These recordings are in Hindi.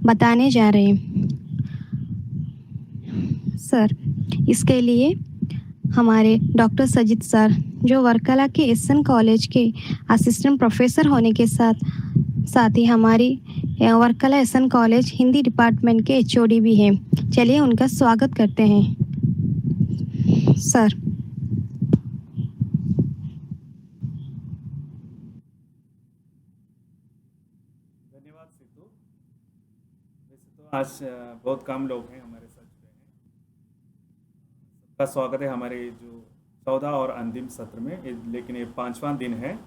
बताने जा रहे हैं। सर, इसके लिए हमारे डॉक्टर सजित सर, जो वर्कला के एसएन कॉलेज के असिस्टेंट प्रोफेसर होने के साथ साथ ही हमारी Varkala SN college Hindi department के एचओडी भी हैं। चलिए उनका स्वागत करते हैं। सर। धन्यवाद सीतू। वैसे तो आज बहुत कम लोग हैं हमारे साथ जुड़े हैं। सबका स्वागत है हमारे जो 14 और अंतिम सत्र में। लेकिन ये 5वां दिन है।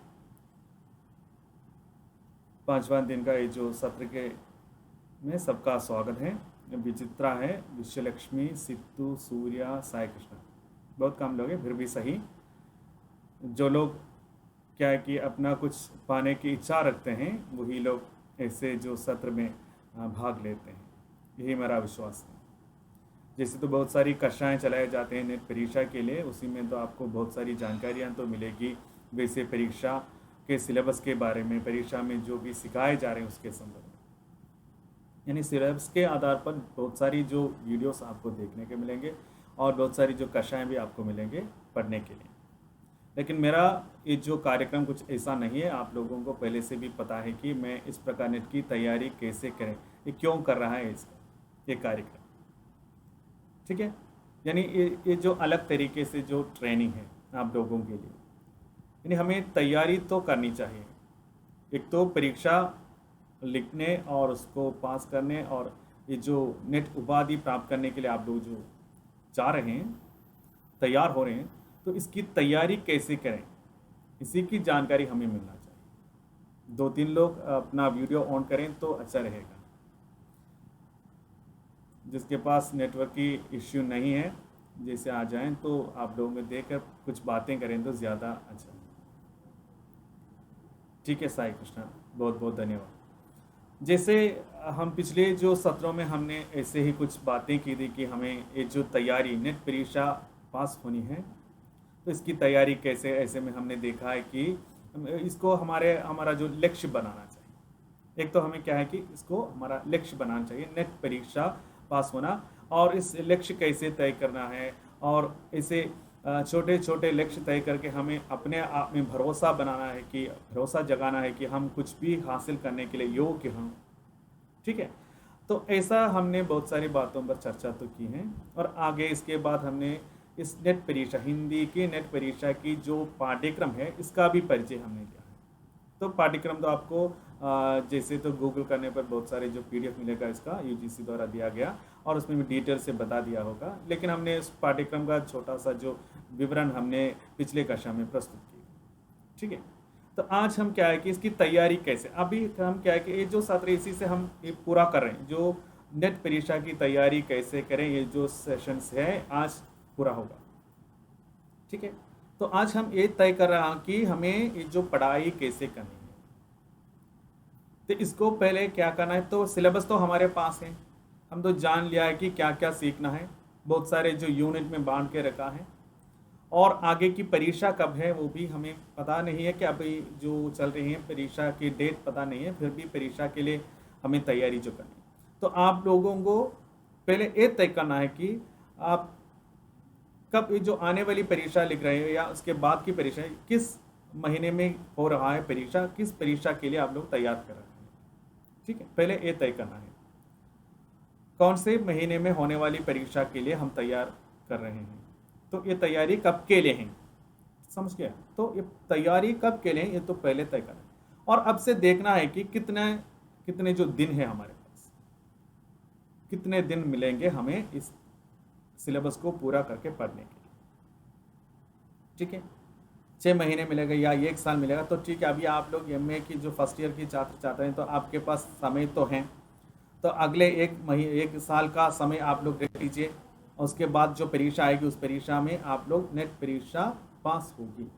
5वां दिन का ये जो सत्र के में सबका स्वागत है। विचित्रा है, विश्वलक्ष्मी, सिद्धू, सूर्या, साई कृष्णा। बहुत कम लोग हैं, फिर भी सही। जो लोग क्या है कि अपना कुछ पाने की इच्छा रखते हैं वही लोग ऐसे जो सत्र में भाग लेते हैं, यही मेरा विश्वास है। जैसे तो बहुत सारी कक्षाएं चलाए जाते हैं नेट परीक्षा के लिए, उसी में तो आपको बहुत सारी जानकारियां तो मिलेगी। वैसे परीक्षा के सिलेबस के बारे में, परीक्षा में जो भी सिखाए जा रहे हैं उसके संदर्भ में, यानी सिलेबस के आधार पर बहुत सारी जो वीडियोस आपको देखने के मिलेंगे और बहुत सारी जो कक्षाएं भी आपको मिलेंगे पढ़ने के लिए। लेकिन मेरा ये जो कार्यक्रम कुछ ऐसा नहीं है, आप लोगों को पहले से भी पता है कि मैं इस प्रकार नेट की तैयारी कैसे करें, ये क्यों कर रहा है इसका ये कार्यक्रम। ठीक है, यानी ये जो अलग तरीके से जो ट्रेनिंग है आप लोगों के लिए, यानी हमें तैयारी तो करनी चाहिए। एक तो परीक्षा लिखने और उसको पास करने, और ये जो नेट उपाधि प्राप्त करने के लिए आप लोग जो जा रहे हैं, तैयार हो रहे हैं, तो इसकी तैयारी कैसे करें इसी की जानकारी हमें मिलना चाहिए। 2-3 लोग अपना वीडियो ऑन करें तो अच्छा रहेगा। जिसके पास नेटवर्क की इश्यू नहीं है, जैसे आ जाएं तो आप लोगों में देखकर कुछ बातें करें तो ज़्यादा अच्छा। ठीक है साई कृष्णा, बहुत बहुत धन्यवाद। जैसे हम पिछले जो सत्रों में हमने ऐसे ही कुछ बातें की थी कि हमें ये जो तैयारी नेट परीक्षा पास होनी है, तो इसकी तैयारी कैसे, ऐसे में हमने देखा है कि इसको हमारा जो लक्ष्य बनाना चाहिए। एक तो हमें क्या है कि इसको हमारा लक्ष्य बनाना चाहिए, नेट परीक्षा पास होना, और इस लक्ष्य कैसे तय करना है, और इसे छोटे छोटे लक्ष्य तय करके हमें अपने आप में भरोसा बनाना है, कि भरोसा जगाना है कि हम कुछ भी हासिल करने के लिए योग्य हों। ठीक है, तो ऐसा हमने बहुत सारी बातों पर चर्चा तो की है। और आगे इसके बाद हमने इस नेट परीक्षा, हिंदी की नेट परीक्षा की जो पाठ्यक्रम है, इसका भी परिचय हमने लिया है। तो पाठ्यक्रम तो आपको जैसे तो गूगल करने पर बहुत सारे जो पीडीएफ मिलेगा इसका, यूजीसी द्वारा दिया गया, और उसमें भी डिटेल से बता दिया होगा। लेकिन हमने इस पाठ्यक्रम का छोटा सा जो विवरण हमने पिछले कक्षा में प्रस्तुत किया। ठीक है, तो आज हम क्या है कि इसकी तैयारी कैसे, अभी हम क्या है कि ये जो सत्र इसी से हम ये पूरा कर रहे हैं, जो नेट परीक्षा की तैयारी कैसे करें, ये जो सेशंस है आज पूरा होगा। ठीक है, तो आज हम ये तय कर रहे हैं कि हमें ये जो पढ़ाई कैसे करनी है। तो इसको पहले क्या करना है, तो सिलेबस तो हमारे पास है, हम तो जान लिया है कि क्या क्या सीखना है। बहुत सारे जो यूनिट में बांट के रखा है, और आगे की परीक्षा कब है वो भी हमें पता नहीं है, कि अभी जो चल रही है परीक्षा की डेट पता नहीं है, फिर भी परीक्षा के लिए हमें तैयारी जो करनी है। तो आप लोगों को पहले ये तय करना है कि आप कब ये जो आने वाली परीक्षा लिख रहे हो, या उसके बाद की परीक्षा किस महीने में हो रहा है परीक्षा, किस परीक्षा के लिए आप लोग तैयार कर रहे हैं। ठीक है, पहले ये तय करना है कौन से महीने में होने वाली परीक्षा के लिए हम तैयार कर रहे हैं। तो ये तैयारी कब के लिए है, समझ गया। तो ये तैयारी कब के लिए, ये तो पहले तय करना है। और अब से देखना है कि कितने कितने जो दिन है हमारे पास, कितने दिन मिलेंगे हमें इस सिलेबस को पूरा करके पढ़ने के लिए। ठीक है, 6 महीने मिलेगा या 1 साल मिलेगा तो ठीक है। अभी आप लोग एमए की जो फर्स्ट ईयर की छात्र छात्र हैं, तो आपके पास समय तो है, तो अगले 1 साल का समय आप लोग रख लीजिए। उसके बाद जो परीक्षा आएगी उस परीक्षा में आप लोग नेट परीक्षा पास होगी।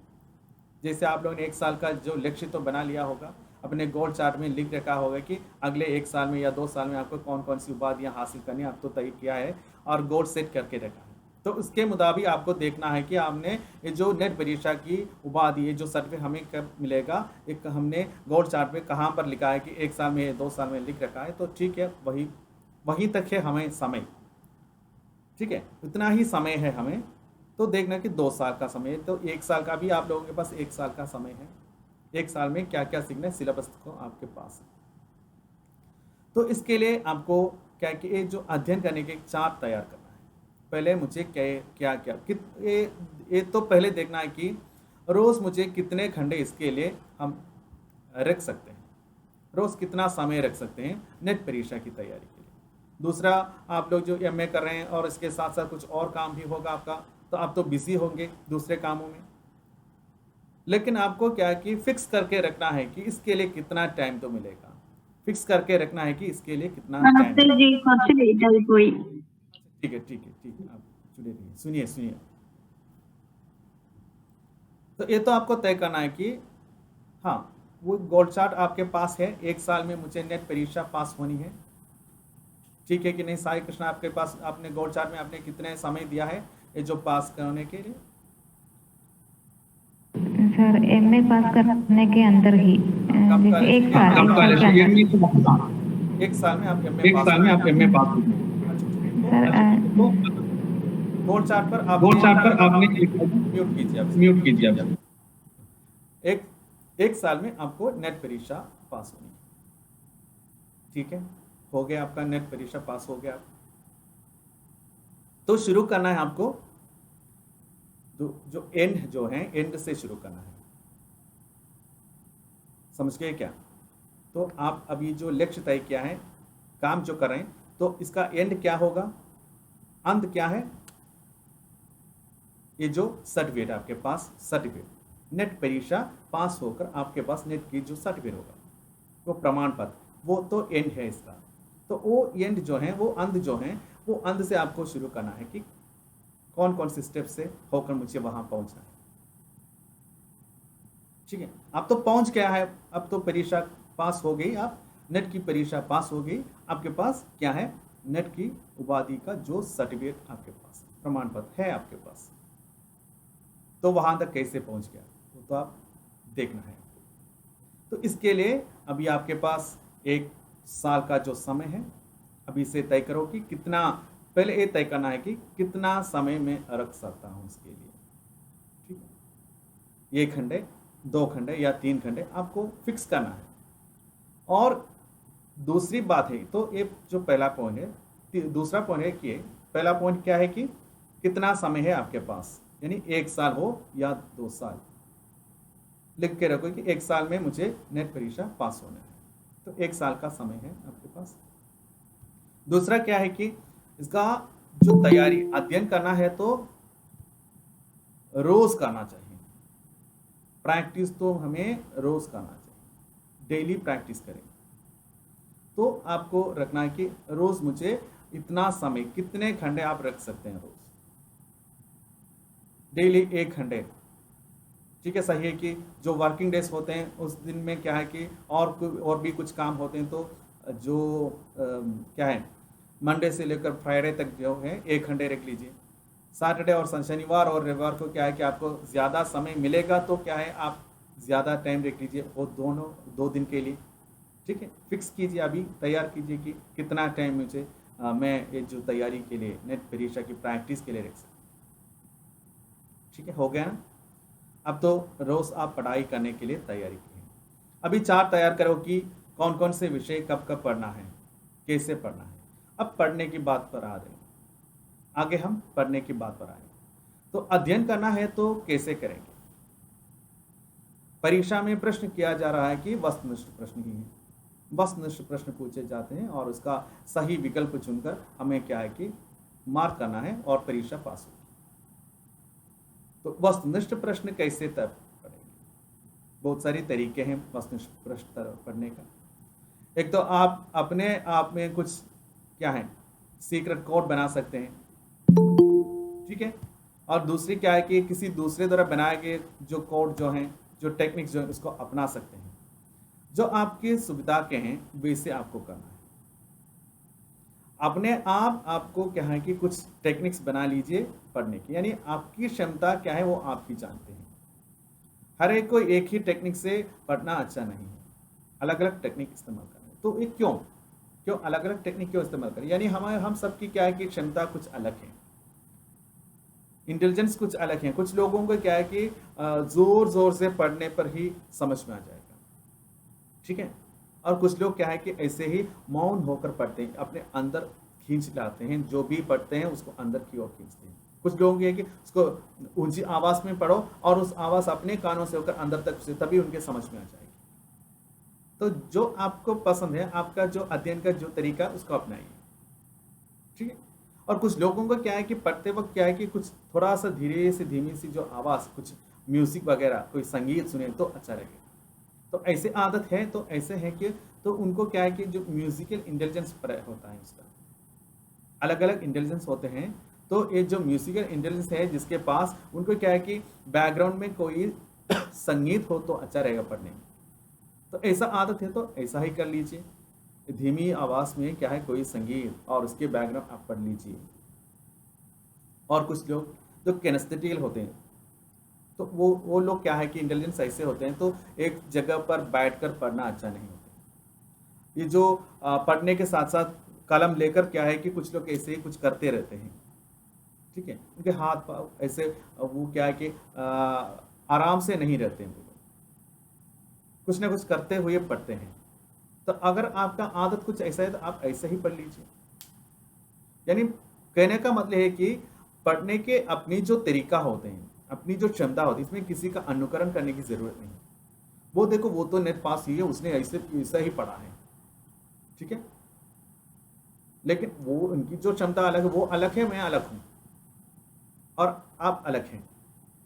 जैसे आप लोगों ने 1 साल का जो लक्ष्य तो बना लिया होगा, अपने गोल चार्ट में लिख रखा होगा कि अगले 1 साल में या 2 साल में आपको कौन कौन सी उपाधियाँ हासिल करनी है, आप तो तय किया है और गोल सेट करके रखा है। तो उसके मुताबिक आपको देखना है कि आपने ये जो नेट परीक्षा की उपाधि, ये जो सर्टिफिकेट हमें कब मिलेगा, एक हमने गोल्ड चार्ट पे कहाँ पर लिखा है कि 1 साल में 2 साल में लिख रखा है, तो ठीक है, वहीं तक है हमें समय, ठीक है, इतना ही समय है हमें। तो देखना कि 2 साल का समय है, तो 1 साल का भी आप लोगों के पास 1 साल का समय है। 1 साल में क्या क्या सीखना है, सिलेबस को आपके पास है। तो इसके लिए आपको क्या है कि ये जो अध्ययन करने के चार्ट तैयार करना है। पहले मुझे क्या क्या ये तो पहले देखना है कि रोज़ मुझे कितने घंटे इसके लिए हम रख सकते हैं, रोज़ कितना समय रख सकते हैं नेट परीक्षा की तैयारी के लिए। दूसरा, आप लोग जो एमए कर रहे हैं और इसके साथ साथ कुछ और काम भी होगा आपका, तो आप तो बिजी होंगे दूसरे कामों में, लेकिन आपको क्या है कि फिक्स करके रखना है कि इसके लिए कितना टाइम तो मिलेगा, फिक्स करके रखना है कि इसके लिए कितना टाइम। नमस्ते जी, कौन सी इधर कोई? ठीक है ठीक है ठीक है, आप जुड़े रहिए, सुनिए सुनिए। तो ये तो आपको तय करना है कि हाँ, वो गोल्ड चार्ट आपके पास है, 1 साल में मुझे नेट परीक्षा पास होनी है, ठीक है कि नहीं। साई कृष्ण, आपके पास आपने गोल्ड चार्ट में आपने कितने समय दिया है ये जो पास करने के लिए? सर एमए पास करने के अंदर ही जैसे 1 साल के अंदर। 1 साल में आप एमए पास हो गए। सर गोल्ड चार्ट पर आपने म्यूट कीजिए आप। एक साल में आपको नेट परीक्षा पास होनी है, ठीक है। हो गया आपका नेट परीक्षा पास हो गया, तो शुरू करना है आपको जो एंड से शुरू करना है, समझ गए क्या? तो आप अभी जो लक्ष्य तय किया है, काम जो कर रहे हैं, तो इसका एंड क्या होगा, अंत क्या है? ये जो सर्टिफिकेट आपके पास, सर्टिफिकेट नेट परीक्षा पास होकर आपके पास नेट की जो सर्टिफिकेट होगा, वो प्रमाण पत्र, वो तो एंड है इसका। तो वो एंड जो है, वो अंत जो है, वो अंत से आपको शुरू करना है कि कौन कौन से स्टेप से होकर मुझे वहां पहुंचना है, ठीक है। आप तो पहुंच गया है, अब तो परीक्षा पास हो गई, आप नेट की परीक्षा पास हो गई, आपके पास क्या है, नेट की उपाधि का जो सर्टिफिकेट आपके पास, प्रमाण पत्र है आपके पास। तो वहां तक कैसे पहुंच गया वो तो आप देखना है। तो इसके लिए अभी आपके पास 1 साल का जो समय है, अभी से तय करो कि कितना, पहले ये तय करना है कि कितना समय में रख सकता हूं इसके लिए, ठीक है। 1 घंटे, 2 घंटे या 3 घंटे आपको फिक्स करना है। और दूसरी बात है, तो ये जो पहला पॉइंट है, दूसरा पॉइंट है कि पहला पॉइंट क्या है कि कितना समय है आपके पास, यानी 1 साल हो या 2 साल, लिख के रखो कि 1 साल में मुझे नेट परीक्षा पास होना है, तो 1 साल का समय है आपके पास। दूसरा क्या है कि इसका जो तैयारी, अध्ययन करना है तो रोज करना चाहिए, प्रैक्टिस तो हमें रोज करना चाहिए, डेली प्रैक्टिस करें। तो आपको रखना है कि रोज मुझे इतना समय, कितने घंटे आप रख सकते हैं रोज, डेली 1 घंटे, ठीक है। सही है कि जो वर्किंग डेज होते हैं उस दिन में क्या है कि और भी कुछ काम होते हैं, तो जो क्या है, मंडे से लेकर फ्राइडे तक जो है 1 घंटे रख लीजिए। सैटरडे और शनिवार और रविवार को क्या है कि आपको ज़्यादा समय मिलेगा, तो क्या है आप ज़्यादा टाइम रख लीजिए वो दोनों 2 दिन के लिए, ठीक है। फिक्स कीजिए, अभी तैयार कीजिए कि कितना टाइम मुझे मैं ये जो तैयारी के लिए, नेट परीक्षा की प्रैक्टिस के लिए रख सकता, ठीक है। हो गया ना? अब तो रोज़ आप पढ़ाई करने के लिए तैयारी कीजिए। अभी चार्ट तैयार करो कि कौन कौन से विषय कब कब पढ़ना है, कैसे पढ़ना है। अब पढ़ने की बात पर आ रहे हैं, आगे हम पढ़ने की बात पर आए। तो अध्ययन करना है तो कैसे करेंगे? परीक्षा में प्रश्न किया जा रहा है कि वस्तुनिष्ठ प्रश्न ही है, वस्तुनिष्ठ प्रश्न पूछे जाते हैं और उसका सही विकल्प चुनकर हमें क्या है कि मार्क करना है और परीक्षा पास होगी। तो वस्तुनिष्ठ प्रश्न कैसे तब पढ़ेंगे? बहुत सारे तरीके हैं वस्तुनिष्ठ प्रश्न पढ़ने का। एक तो आप अपने आप में कुछ क्या है, सीक्रेट कोड बना सकते हैं, ठीक है। और दूसरी क्या है कि किसी दूसरे द्वारा बनाए गए जो कोड जो हैं, जो टेक्निक्स जो है, उसको अपना सकते हैं। जो आपकी सुविधा के हैं वैसे आपको करना है। अपने आप आपको क्या है कि कुछ टेक्निक्स बना लीजिए पढ़ने की, यानी आपकी क्षमता क्या है वो आप ही जानते हैं। हर एक को एक ही टेक्निक से पढ़ना अच्छा नहीं है, अलग अलग टेक्निक इस्तेमाल करना है। तो ये क्यों अलग अलग टेक्निक क्यों इस्तेमाल करें, यानी हम सबकी क्या है कि क्षमता कुछ अलग है, इंटेलिजेंस कुछ अलग है। कुछ लोगों को क्या है कि जोर जोर से पढ़ने पर ही समझ में आ जाएगा, ठीक है। और कुछ लोग क्या है कि ऐसे ही मौन होकर पढ़ते हैं, अपने अंदर खींच लाते हैं, जो भी पढ़ते हैं उसको अंदर की ओर खींचते हैं। कुछ लोग ये कि उसको ऊंची आवाज़ में पढ़ो और उस आवाज़ अपने कानों से होकर अंदर तक से, तभी उनके समझ में आ जाएगी। तो जो आपको पसंद है, आपका जो अध्ययन का जो तरीका, उसको अपनाइए, ठीक है। और कुछ लोगों को क्या है कि पढ़ते वक्त क्या है कि कुछ थोड़ा सा धीरे से धीमी सी जो आवाज़, कुछ म्यूज़िक वगैरह, कोई संगीत सुने तो अच्छा लगेगा। तो ऐसे आदत है, तो ऐसे है कि तो उनको क्या है कि जो म्यूजिकल इंटेलिजेंस होता है, उसका अलग अलग इंटेलिजेंस होते हैं। तो ये जो म्यूजिकल इंटेलिजेंस है जिसके पास, उनको क्या है कि बैकग्राउंड में कोई संगीत हो तो अच्छा रहेगा पढ़ने में। तो ऐसा आदत है तो ऐसा ही कर लीजिए, धीमी आवाज़ में क्या है कोई संगीत और उसके बैकग्राउंड आप पढ़ लीजिए। और कुछ लोग जो किनेस्थेटिकल होते हैं, तो वो लोग क्या है कि इंटेलिजेंस ऐसे होते हैं, तो एक जगह पर बैठकर पढ़ना अच्छा नहीं होता। ये जो पढ़ने के साथ साथ कलम लेकर क्या है कि कुछ लोग ऐसे ही कुछ करते रहते हैं, ठीक है। उनके हाथ पाँव ऐसे, वो क्या है कि आराम से नहीं रहते हैं, वो लोग कुछ ना कुछ करते हुए पढ़ते हैं। तो अगर आपका आदत कुछ ऐसा है तो आप ऐसे ही पढ़ लीजिए। यानी कहने का मतलब है कि पढ़ने के अपनी जो तरीका होते हैं, अपनी जो क्षमता होती है, इसमें किसी का अनुकरण करने की जरूरत नहीं। वो देखो, वो तो नेट पास ही है, उसने ऐसा ही पढ़ा है, ठीक है। लेकिन वो उनकी जो क्षमता अलग है, वो अलग है, मैं अलग हूं और आप अलग हैं,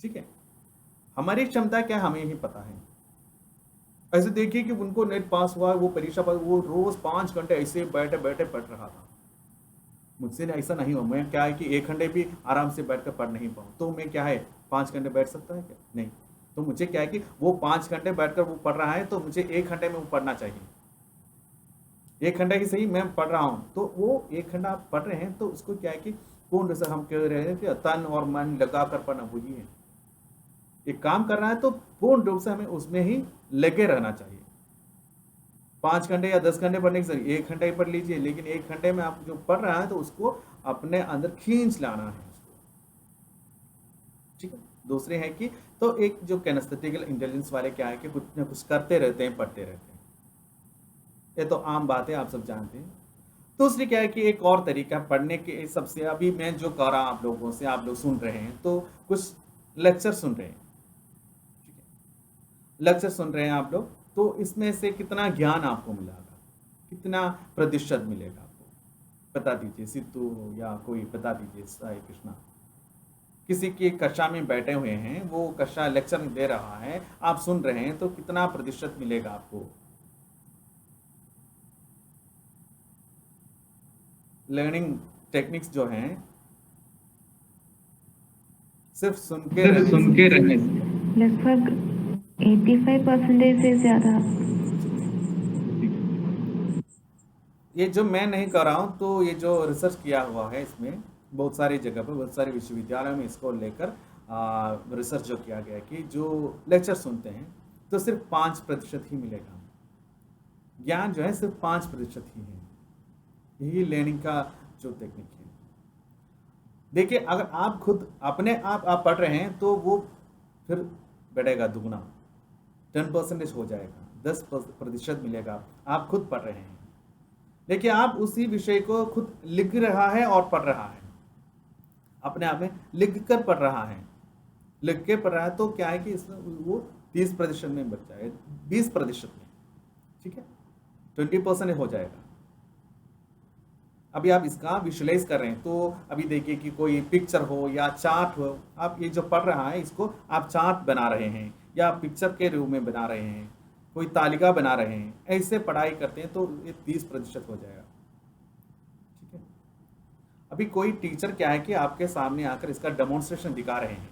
ठीक है। हमारी क्षमता क्या हमें ही पता है। ऐसे देखिए कि उनको नेट पास हुआ, वो परीक्षा पास, वो रोज 5 घंटे ऐसे बैठे बैठे पढ़ रहा था। मुझसे ऐसा नहीं हुआ, मैं क्या है कि 1 घंटे भी आराम से बैठकर पढ़ नहीं पाऊँ, तो मैं क्या है 5 घंटे बैठ सकता है क्या? नहीं। तो मुझे क्या है कि वो 5 घंटे बैठकर वो पढ़ रहा है, तो मुझे 1 घंटे में वो पढ़ना चाहिए। 1 घंटे की सही मैं पढ़ रहा हूँ, तो वो 1 घंटा आप पढ़ रहे हैं, तो उसको क्या है कि पूर्ण से हम कह रहे हैं कि तन और मन लगा कर पढ़ना, वही है। एक काम कर रहा है तो पूर्ण रूप से हमें उसमें ही लगे रहना चाहिए। 5 घंटे या 10 घंटे पढ़ने की जरूरत, 1 घंटा ही पढ़ लीजिए, लेकिन 1 घंटे में आप जो पढ़ रहा है तो उसको अपने अंदर खींच लाना है उसको, ठीक है। दूसरे है कि तो एक जो किनेस्थेटिकल इंटेलिजेंस वाले क्या है कि कुछ ना कुछ करते रहते हैं, पढ़ते रहते हैं, ये तो आम बात है, आप सब जानते हैं। दूसरी क्या है कि एक और तरीका पढ़ने के, सबसे अभी मैं जो कह रहा हूँ आप लोगों से, आप लोग सुन रहे हैं, तो कुछ लेक्चर सुन रहे हैं, ठीक है। लेक्चर सुन रहे हैं आप लोग, तो इसमें से कितना ज्ञान आपको मिलेगा, कितना प्रतिशत मिलेगा आपको बता दीजिए। सिद्धू हो या कोई बता दीजिए, साई कृष्णा, किसी की कक्षा में बैठे हुए हैं, वो कक्षा लेक्चर दे रहा है, आप सुन रहे हैं, तो कितना प्रतिशत मिलेगा आपको? लर्निंग टेक्निक्स जो हैं, सिर्फ सुन के रहने से लगभग 85% से ज्यादा। ये जो मैं नहीं कर रहा हूँ, तो ये जो रिसर्च किया हुआ है, इसमें बहुत सारी जगह पर, बहुत सारे विश्वविद्यालयों में इसको लेकर रिसर्च जो किया गया है कि जो लेक्चर सुनते हैं तो सिर्फ 5% ही मिलेगा ज्ञान, जो है सिर्फ 5% ही है। यही लर्निंग का जो टेक्निक है। देखिए, अगर आप खुद अपने आप पढ़ रहे हैं तो वो फिर बढ़ेगा, दुगना 10% हो जाएगा, 10% मिलेगा, आप खुद पढ़ रहे हैं। देखिए, आप उसी विषय को खुद लिख रहा है और पढ़ रहा है, अपने आप में लिख कर पढ़ रहा है, लिख के पढ़ रहा है, तो क्या है कि इसमें वो 30% में बच जाएगा, 20% में, ठीक है, 20% हो जाएगा। अभी आप इसका विजुअलाइज कर रहे हैं, तो अभी देखिए कि कोई पिक्चर हो या चार्ट हो, आप ये जो पढ़ रहा है इसको आप चार्ट बना रहे हैं या पिक्चर के रूप में बना रहे हैं, कोई तालिका बना रहे हैं, ऐसे पढ़ाई करते हैं तो ये 30% हो जाएगा, ठीक है। अभी कोई टीचर क्या है कि आपके सामने आकर इसका डेमोन्स्ट्रेशन दिखा रहे हैं,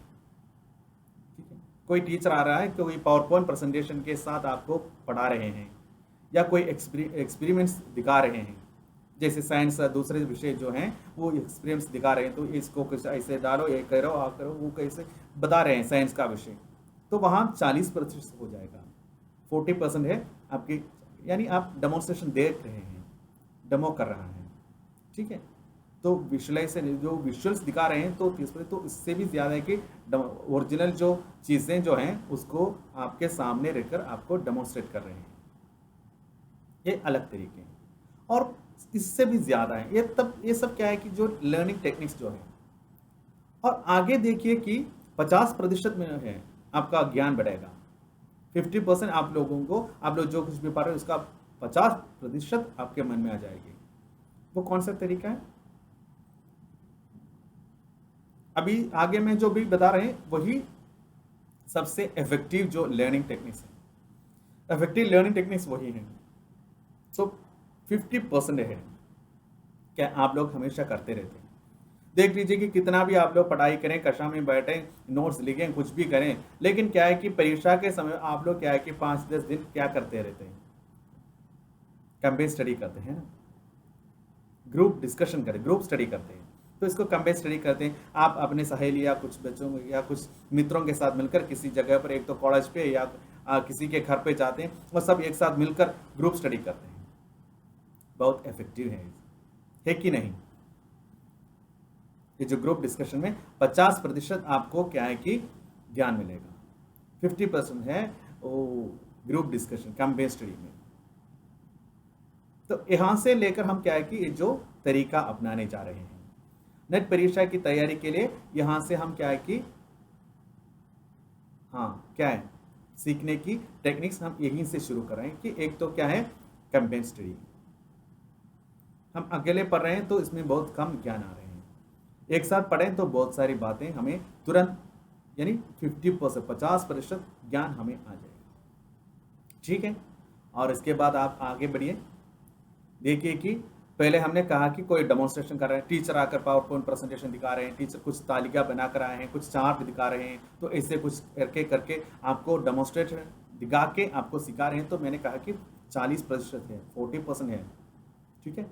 ठीक है। कोई टीचर आ रहा है, कोई पावर पॉइंट प्रेजेंटेशन के साथ आपको पढ़ा रहे हैं या कोई एक्सपेरिमेंट्स दिखा रहे हैं, जैसे साइंस दूसरे विषय जो हैं वो एक्सपीरियंस दिखा रहे हैं, तो इसको कुछ ऐसे डालो, ये करो, आ करो, वो कैसे बता रहे हैं साइंस का विषय, तो वहाँ 40% हो जाएगा। 40% है आपकी, यानी आप डेमोन्स्ट्रेशन देख रहे हैं, डेमो कर रहा है, ठीक है। तो विजुअलाइजेशन जो विजुअल्स दिखा रहे हैं तो 30%, तो इससे भी ज़्यादा है कि ओरिजिनल जो चीज़ें जो हैं उसको आपके सामने रहकर आपको डेमोन्स्ट्रेट कर रहे हैं, ये अलग तरीके हैं। और इससे भी ज़्यादा है ये, तब ये सब क्या है कि जो लर्निंग टेक्निक्स जो है, और आगे देखिए कि 50% में है आपका ज्ञान बढ़ेगा। 50% आप लोगों को, आप लोग जो कुछ भी पढ़ रहे हैं उसका 50% आपके मन में आ जाएगी। वो कौन सा तरीका है? अभी आगे में जो भी बता रहे हैं वही सबसे इफेक्टिव जो लर्निंग टेक्निक्स है, इफेक्टिव लर्निंग टेक्निक्स वही है। सो 50% है क्या आप लोग हमेशा करते रहते हैं। देख लीजिए कि कितना भी आप लोग पढ़ाई करें, कक्षा में बैठें, नोट्स लिखें, कुछ भी करें, लेकिन क्या है कि परीक्षा के समय आप लोग क्या है कि 5-10 दिन क्या करते रहते हैं, कंपेयर स्टडी करते हैं ना, ग्रुप डिस्कशन करें, ग्रुप स्टडी करते हैं, तो इसको कंपेयर स्टडी करते हैं। आप अपने सहेली या कुछ बच्चों या कुछ मित्रों के साथ मिलकर किसी जगह पर, एक तो कॉलेज पे या किसी के घर पे जाते हैं और सब एक साथ मिलकर ग्रुप स्टडी करते हैं। बहुत इफेक्टिव है कि नहीं? ये जो ग्रुप डिस्कशन में 50% आपको क्या है कि ज्ञान मिलेगा, 50% है वो ग्रुप डिस्कशन कंपेयर स्टडी में। तो यहाँ से लेकर हम क्या है कि ये जो तरीका अपनाने जा रहे हैं नेट परीक्षा की तैयारी के लिए, यहाँ से हम क्या है कि क्या है सीखने की टेक्निक्स हम यहीं से शुरू कर रहे हैं कि एक तो क्या है कंपेयर स्टडी। हम अकेले पढ़ रहे हैं तो इसमें बहुत कम ज्ञान आ रहे हैं, एक साथ पढ़ें तो बहुत सारी बातें हमें तुरंत, यानी 50% ज्ञान हमें आ जाएगा, ठीक है। और इसके बाद आप आगे बढ़िए, देखिए कि पहले हमने कहा कि कोई डेमोन्स्ट्रेशन कर रहे हैं, टीचर आकर पावर पॉइंट प्रेजेंटेशन दिखा रहे हैं, टीचर कुछ तालिका बना कर आए हैं, कुछ चार्ट दिखा रहे हैं, तो ऐसे कुछ करके आपको डेमोन्स्ट्रेशन दिखा के आपको सिखा रहे हैं। तो मैंने कहा कि 40% है, 40% है, ठीक है।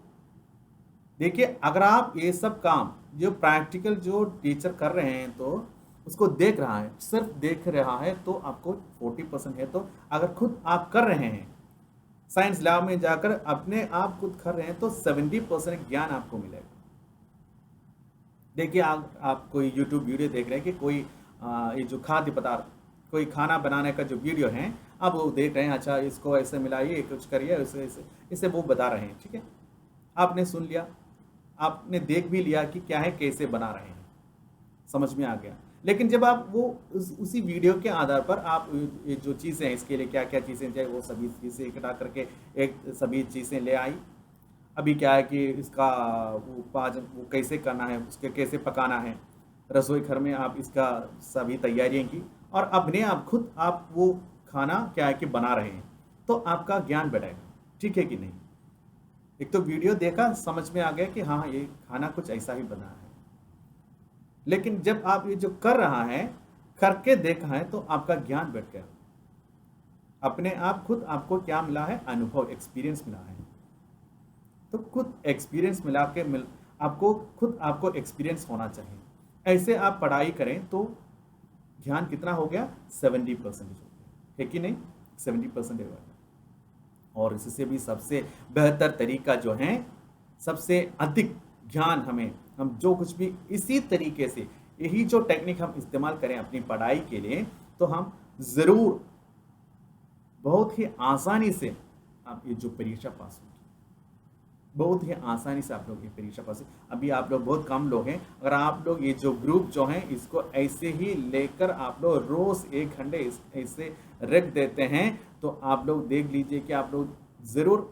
देखिए अगर आप ये सब काम जो प्रैक्टिकल जो टीचर कर रहे हैं तो उसको देख रहा है, सिर्फ देख रहा है, तो आपको 40% है। तो अगर खुद आप कर रहे हैं, साइंस लैब में जाकर अपने आप खुद कर रहे हैं, तो 70% ज्ञान आपको मिलेगा। देखिए आप कोई YouTube वीडियो देख रहे हैं कि कोई ये जो खाद्य पदार्थ, कोई खाना बनाने का जो वीडियो है, आप वो देख रहे हैं, अच्छा इसको ऐसे मिलाइए, कुछ करिए, इसे वो बता रहे हैं, ठीक है। आपने सुन लिया, आपने देख भी लिया कि क्या है, कैसे बना रहे हैं, समझ में आ गया। लेकिन जब आप वो उसी वीडियो के आधार पर आप ये जो चीज़ें हैं, इसके लिए क्या क्या चीज़ें चाहिए, वो सभी चीज़ें इकट्ठा करके एक सभी चीज़ें ले आई। अभी क्या है कि इसका वो कैसे करना है, उसके कैसे पकाना है, रसोई घर में आप इसका सभी तैयारियाँ की, और अपने आप खुद आप वो खाना क्या है कि बना रहे हैं, तो आपका ज्ञान बढ़ेगा, ठीक है कि नहीं। एक तो वीडियो देखा, समझ में आ गया कि हाँ ये खाना कुछ ऐसा ही बना है, लेकिन जब आप ये जो कर रहा है, करके देखा है, तो आपका ज्ञान बढ़ गया, अपने आप खुद आपको क्या मिला है, अनुभव, एक्सपीरियंस मिला है। तो खुद एक्सपीरियंस मिला के आपको खुद आपको एक्सपीरियंस होना चाहिए। ऐसे आप पढ़ाई करें तो ज्ञान कितना हो गया, 70% हो गया, है कि नहीं, 70% है। और इससे भी सबसे बेहतर तरीका जो है, सबसे अधिक ज्ञान हम जो कुछ भी इसी तरीके से, यही जो टेक्निक हम इस्तेमाल करें अपनी पढ़ाई के लिए, तो हम ज़रूर बहुत ही आसानी से आप ये जो परीक्षा पास होगी, बहुत ही आसानी से आप लोग ये परीक्षा पास। अभी आप लोग बहुत कम लोग हैं, अगर आप लोग ये जो ग्रुप जो हैं इसको ऐसे ही लेकर आप लोग रोज़ 1 घंटे ऐसे रख देते हैं, तो आप लोग देख लीजिए कि आप लोग ज़रूर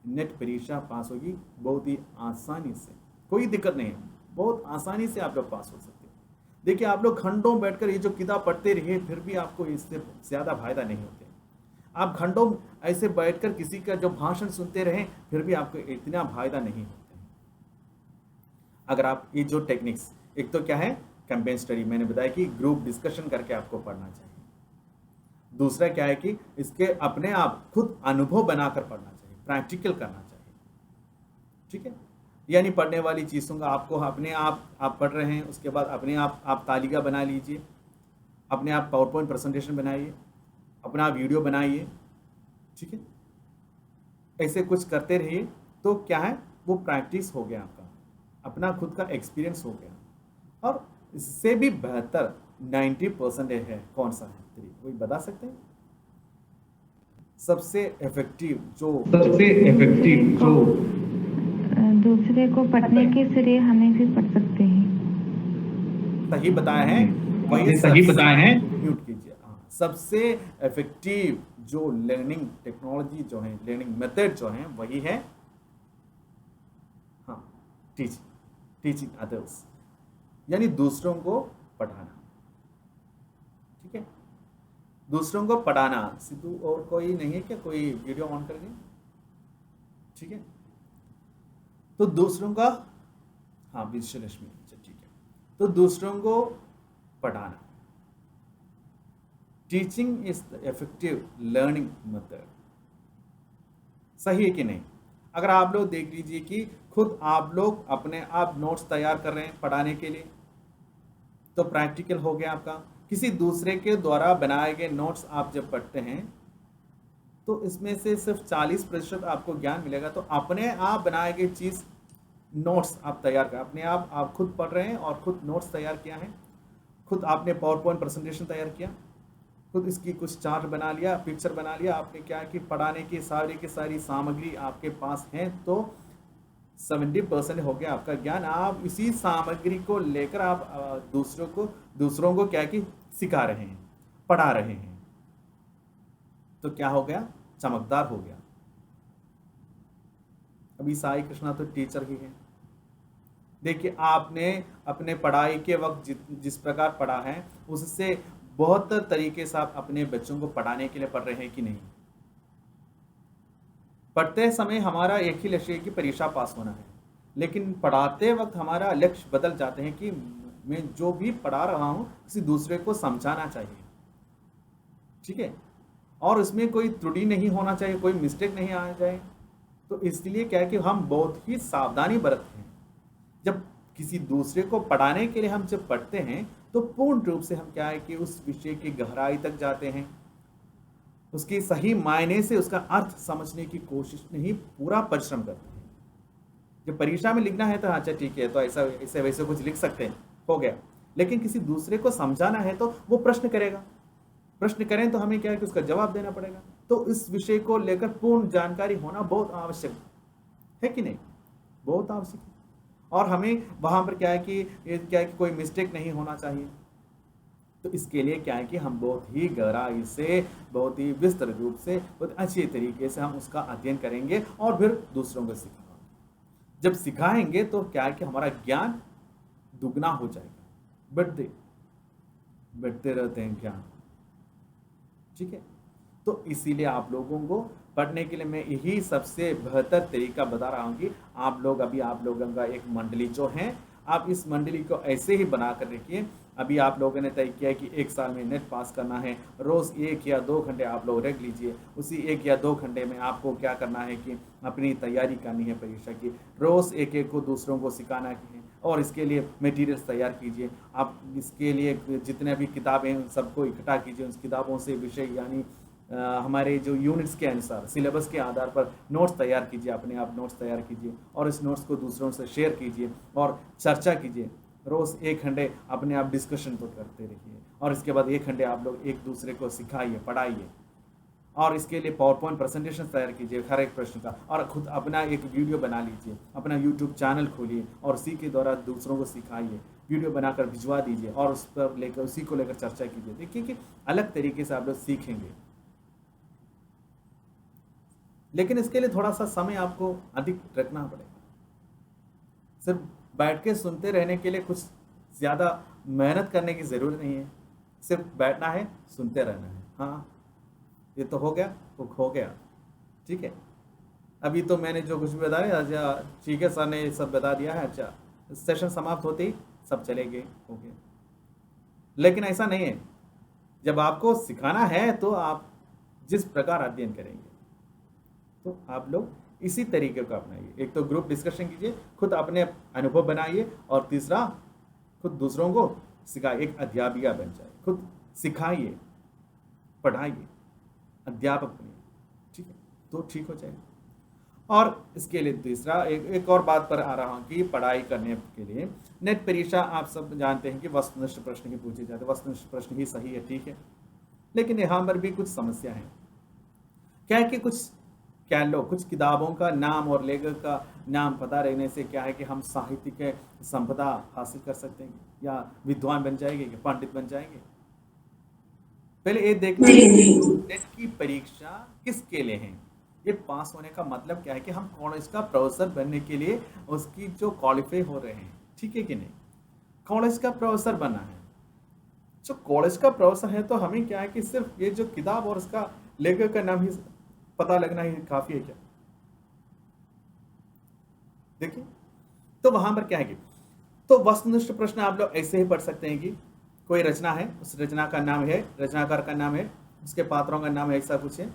नेट परीक्षा पास होगी, बहुत ही आसानी से, कोई दिक्कत नहीं है, बहुत आसानी से आप लोग पास हो सकते हैं। देखिए आप लोग घंटों बैठकर ये जो किताब पढ़ते रहिए, फिर भी आपको इससे ज़्यादा फायदा नहीं होते। आप घंटों ऐसे बैठकर किसी का जो भाषण सुनते रहें, फिर भी आपको इतना फायदा नहीं होता है। अगर आप ये जो टेक्निक्स, एक तो क्या है कैंपेन स्टडी, मैंने बताया कि ग्रुप डिस्कशन करके आपको पढ़ना चाहिए। दूसरा क्या है कि इसके अपने आप खुद अनुभव बनाकर पढ़ना चाहिए, प्रैक्टिकल करना चाहिए। ठीक है। यानी पढ़ने वाली चीज़ों का आपको अपने आप पढ़ रहे हैं, उसके बाद अपने आप तालिका बना लीजिए, अपने आप पावर पॉइंट प्रेजेंटेशन बनाइए, अपना वीडियो बनाइए, ठीक है। ऐसे कुछ करते रहिए तो क्या है, वो प्रैक्टिस हो गया आपका, अपना खुद का एक्सपीरियंस हो गया। और इससे भी बेहतर 90% है कौन सा है तरीका, कोई बता सकते हैं? सबसे इफेक्टिव जो दूसरे को पढ़ने के श्रेय हमें भी पढ़ सकते हैं। सही बताए हैं, वही सही बताए हैं। म्यूट कीजिए। हाँ, सबसे इफेक्टिव जो लर्निंग टेक्नोलॉजी जो है, लर्निंग मेथड जो है, वही है हाँ टीचिंग अदर्स, यानी दूसरों को पढ़ाना। ठीक है, दूसरों को पढ़ाना। सिद्धू और कोई नहीं है क्या, कोई वीडियो ऑन करके? ठीक है, तो दूसरों का, हाँ विजयलक्ष्मी, अच्छा ठीक है, तो दूसरों को पढ़ाना। Teaching is the effective learning method. सही है कि नहीं? अगर आप लोग देख लीजिए कि खुद आप लोग अपने आप नोट्स तैयार कर रहे हैं पढ़ाने के लिए, तो प्रैक्टिकल हो गया आपका। किसी दूसरे के द्वारा बनाए गए नोट्स आप जब पढ़ते हैं तो इसमें से सिर्फ 40% आपको ज्ञान मिलेगा। तो अपने आप बनाए गए चीज़ नोट्स आप तैयार कर, अपने आप खुद पढ़ रहे हैं और खुद नोट्स तैयार किया है, खुद आपने पावर पॉइंट प्रेजेंटेशन तैयार किया, खुद इसकी कुछ चार्ट बना लिया, पिक्चर बना लिया आपने, क्या कि पढ़ाने की सारी सामग्री आपके पास है, तो 70% हो गया आपका ज्ञान। आप इसी सामग्री को लेकर आप दूसरों को क्या कि सिखा रहे हैं, पढ़ा रहे हैं, तो क्या हो गया, चमकदार हो गया। अभी साई कृष्णा तो टीचर ही है। देखिए आपने अपने पढ़ाई के वक्त जिस प्रकार पढ़ा है, उससे बहुत तरीके से आप अपने बच्चों को पढ़ाने के लिए पढ़ रहे हैं कि नहीं? पढ़ते समय हमारा एक ही लक्ष्य है कि परीक्षा पास होना है, लेकिन पढ़ाते वक्त हमारा लक्ष्य बदल जाते हैं कि मैं जो भी पढ़ा रहा हूं किसी दूसरे को समझाना चाहिए। ठीक है, और उसमें कोई त्रुटि नहीं होना चाहिए, कोई मिस्टेक नहीं आना चाहिए। तो इसलिए क्या है कि हम बहुत ही सावधानी बरतते हैं। जब किसी दूसरे को पढ़ाने के लिए हम जब पढ़ते हैं तो पूर्ण रूप से हम क्या है कि उस विषय की गहराई तक जाते हैं, उसकी सही मायने से उसका अर्थ समझने की कोशिश नहीं, पूरा परिश्रम करते हैं। जब परीक्षा में लिखना है तो अच्छा ठीक है, तो ऐसे वैसे कुछ लिख सकते हैं, हो गया। लेकिन किसी दूसरे को समझाना है तो वो प्रश्न करेगा, प्रश्न करें तो हमें क्या है कि उसका जवाब देना पड़ेगा। तो इस विषय को लेकर पूर्ण जानकारी होना बहुत आवश्यक है कि नहीं? बहुत आवश्यक है। और हमें वहां पर क्या है कि कोई मिस्टेक नहीं होना चाहिए। तो इसके लिए क्या है कि हम बहुत ही गहराई से, बहुत ही विस्तृत रूप से, बहुत अच्छे तरीके से हम उसका अध्ययन करेंगे और फिर दूसरों को सिखाएंगे। जब सिखाएंगे तो क्या है कि हमारा ज्ञान दुगना हो जाएगा, बढ़ते रहते हैं ज्ञान। ठीक है, तो इसीलिए आप लोगों को पढ़ने के लिए मैं यही सबसे बेहतर तरीका बता रहा हूँ कि आप लोगों का एक मंडली जो है, आप इस मंडली को ऐसे ही बना कर रखिए। अभी आप लोगों ने तय किया कि 1 साल में नेट पास करना है, रोज़ 1 या 2 घंटे आप लोग रख लीजिए। उसी 1 या 2 घंटे में आपको क्या करना है कि अपनी तैयारी करनी है परीक्षा की। रोज़ एक को दूसरों को सिखाना है और इसके लिए मटेरियल्स तैयार कीजिए। आप इसके लिए जितने भी किताबें हैं सबको इकट्ठा कीजिए, उस किताबों से विषय यानी हमारे जो यूनिट्स के अनुसार सिलेबस के आधार पर नोट्स तैयार कीजिए, अपने आप नोट्स तैयार कीजिए और इस नोट्स को दूसरों से शेयर कीजिए और चर्चा कीजिए। रोज़ 1 घंटे अपने आप डिस्कशन तो करते रहिए और इसके बाद 1 घंटे आप लोग एक दूसरे को सिखाइए, पढ़ाइए और इसके लिए पावर पॉइंट प्रेजेंटेशन तैयार कीजिए हर एक प्रश्न का, और खुद अपना एक वीडियो बना लीजिए, अपना यूट्यूब चैनल खोलिए और उसी के द्वारा दूसरों को सिखाइए, वीडियो बनाकर भिजवा दीजिए और उसी को लेकर चर्चा कीजिए। देखिए कि अलग तरीके से आप लोग सीखेंगे, लेकिन इसके लिए थोड़ा सा समय आपको अधिक रखना पड़ेगा। सिर्फ बैठ के सुनते रहने के लिए कुछ ज़्यादा मेहनत करने की ज़रूरत नहीं है, सिर्फ बैठना है, सुनते रहना है। हाँ, ये तो हो गया, वो हो गया, ठीक है। अभी तो मैंने जो कुछ भी बताया, अच्छा ठीक है, सर ने सब बता दिया है, अच्छा सेशन समाप्त होते ही सब चले गए, हो गया। लेकिन ऐसा नहीं है, जब आपको सिखाना है तो आप जिस प्रकार अध्ययन करेंगे तो आप लोग इसी तरीके को अपनाइए। एक तो ग्रुप डिस्कशन कीजिए, खुद अपने अनुभव बनाइए, और तीसरा खुद दूसरों को सिखाइए, एक अध्यापिका बन जाए, खुद सिखाइए, पढ़ाइए, अध्यापक बनिए, ठीक है, तो ठीक हो जाएगा। और इसके लिए तीसरा एक और बात पर आ रहा हूँ कि पढ़ाई करने के लिए नेट परीक्षा आप सब जानते हैं कि वस्तुनिष्ठ प्रश्न ही पूछे जाते हैं, वस्तुनिष्ठ प्रश्न ही सही है, ठीक है, लेकिन यहाँ पर भी कुछ समस्या है। क्या है कि कुछ किताबों का नाम और लेखक का नाम पता रहने से क्या है कि हम साहित्य के संपदा हासिल कर सकते हैं, या विद्वान बन जाएंगे, या पंडित बन जाएंगे। पहले ये देखना है नेट की परीक्षा किसके लिए है, ये पास होने का मतलब क्या है कि हम कॉलेज का प्रोफेसर बनने के लिए उसकी जो क्वालिफाई हो रहे हैं, ठीक है कि नहीं, कॉलेज का प्रोफेसर बनना है। जो कॉलेज का प्रोफेसर है तो हमें क्या है कि सिर्फ ये जो किताब और उसका लेखक का नाम ही पता लगना ही काफी है क्या? देखिए, तो वहां पर क्या है कि तो वस्तुनिष्ठ प्रश्न आप लोग ऐसे ही पढ़ सकते हैं कि कोई रचना है, उस रचना का नाम है, रचनाकार का नाम है, उसके पात्रों का नाम है, ऐसा कुछ है,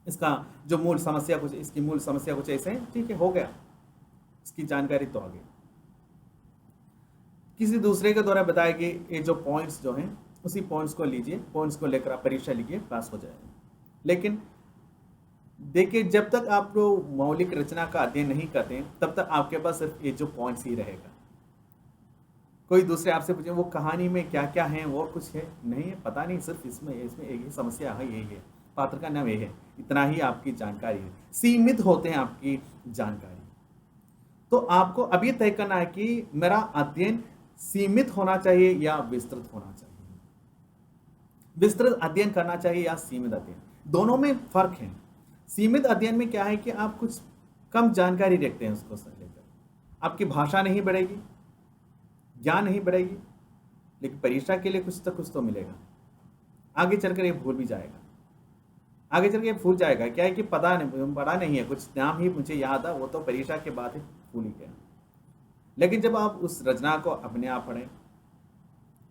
इसका जो मूल समस्या कुछ, इसकी मूल समस्या कुछ ऐसे है, ठीक है, हो गया, इसकी जानकारी तो आ गई। किसी दूसरे के द्वारा बताए गए ये जो पॉइंट्स जो हैं, उसी पॉइंट्स को लीजिए, पॉइंट्स को लेकर आप परीक्षा लिखिए, पास हो जाएगा। लेकिन देखिए, जब तक आप लोग मौलिक रचना का अध्ययन नहीं करते तब तक आपके पास सिर्फ ये जो पॉइंट्स ही रहेगा। कोई दूसरे आपसे पूछे वो कहानी में क्या क्या है, और कुछ है नहीं है, पता नहीं, सिर्फ इसमें एक ही समस्या है, यही है, पात्र का नाम ये है, इतना ही आपकी जानकारी है, सीमित होते हैं आपकी जानकारी। तो आपको अभी तय करना है कि मेरा अध्ययन सीमित होना चाहिए या विस्तृत होना चाहिए, विस्तृत अध्ययन करना चाहिए या सीमित अध्ययन, दोनों में फर्क है। सीमित अध्ययन में क्या है कि आप कुछ कम जानकारी रखते हैं, उसको लेकर आपकी भाषा नहीं बढ़ेगी, ज्ञान नहीं बढ़ेगी, लेकिन परीक्षा के लिए कुछ तो मिलेगा। आगे चलकर ये भूल भी जाएगा, आगे चल के भूल जाएगा, क्या है कि पता नहीं है, कुछ नाम ही मुझे याद है, वो तो परीक्षा के बाद ही भूल ही गया। लेकिन जब आप उस रचना को अपने आप पढ़ें,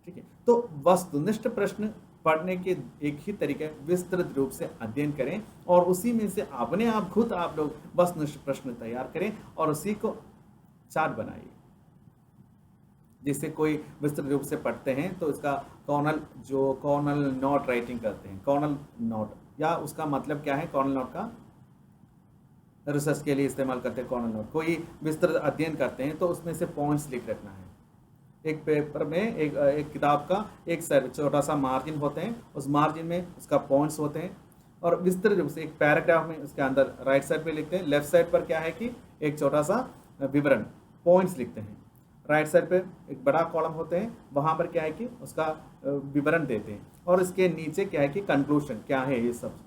ठीक है, तो वस्तुनिष्ठ प्रश्न पढ़ने के एक ही तरीके, विस्तृत रूप से अध्ययन करें और उसी में से अपने आप खुद आप लोग वस्तुनिष्ठ प्रश्न तैयार करें और उसी को चार्ट बनाइए। जिससे कोई विस्तृत रूप से पढ़ते हैं तो इसका कॉर्नल नोट राइटिंग करते हैं, कॉर्नल नोट, या उसका मतलब क्या है, कॉर्नल नोट का रिसर्च के लिए इस्तेमाल करते हैं कॉर्नल नोट। कोई विस्तृत अध्ययन करते हैं तो उसमें से पॉइंट्स लिख रखना है। एक पेपर में एक किताब का एक छोटा सा मार्जिन होते हैं, उस मार्जिन में उसका पॉइंट्स होते हैं, और विस्तृत रूप से एक पैराग्राफ में उसके अंदर राइट साइड पे लिखते हैं, लेफ्ट साइड पर क्या है कि एक छोटा सा विवरण, पॉइंट्स लिखते हैं। राइट साइड पे एक बड़ा कॉलम होते हैं, वहाँ पर क्या है कि उसका विवरण देते हैं, और इसके नीचे क्या है कि कंक्लूजन क्या है, ये सब।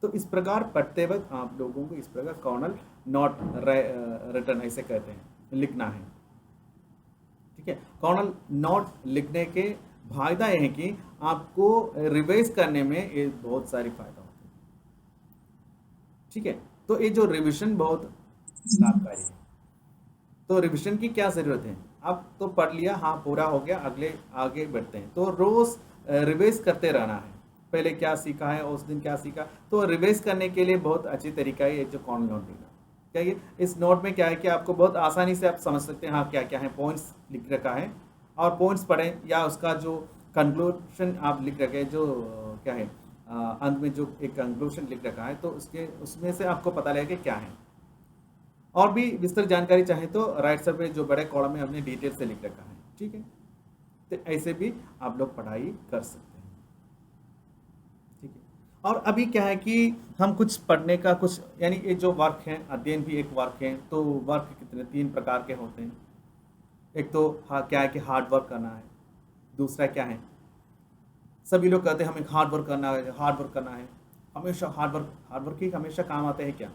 तो इस प्रकार पढ़ते वक्त आप लोगों को इस प्रकार कॉर्नल नोट रिटर्न ऐसे कहते हैं, लिखना है, ठीक है। कॉर्नल नोट लिखने के फायदा यह है कि आपको रिवाइज करने में ये बहुत सारी फायदा होते हैं, ठीक है। तो ये जो रिविजन बहुत लाभकारी है। तो रिविजन की क्या जरूरत है, अब तो पढ़ लिया, हाँ पूरा हो गया, आगे बढ़ते हैं। तो रोज रिवाइज करते रहना है, पहले क्या सीखा है, उस दिन क्या सीखा, तो रिवाइज करने के लिए बहुत अच्छी तरीका है ये जो कॉर्नल नोट लिखना। क्या ये इस नोट में क्या है कि आपको बहुत आसानी से आप समझ सकते हैं, हाँ क्या क्या है, पॉइंट्स लिख रखा है, और पॉइंट्स पढ़ें, या उसका जो कंक्लूजन आप लिख रखे, जो क्या है अंत में जो एक कंक्लूजन लिख रखा है, तो उसमें से आपको पता लगेगा क्या है। और भी विस्तृत जानकारी चाहे तो राइट साइड पे जो बड़े कॉलम में हमने डिटेल से लिख रखा है, ठीक है। तो ऐसे भी आप लोग पढ़ाई कर सकते हैं, ठीक है। और अभी क्या है कि हम कुछ पढ़ने का कुछ, यानी ये जो वर्क है, अध्ययन भी एक वर्क है। तो वर्क कितने 3 प्रकार के होते हैं। एक तो क्या है कि हार्ड वर्क करना है, दूसरा क्या है, सभी लोग कहते हैं हमें हार्ड वर्क करना है, हमेशा हार्ड वर्क ही हमेशा काम आते हैं क्या?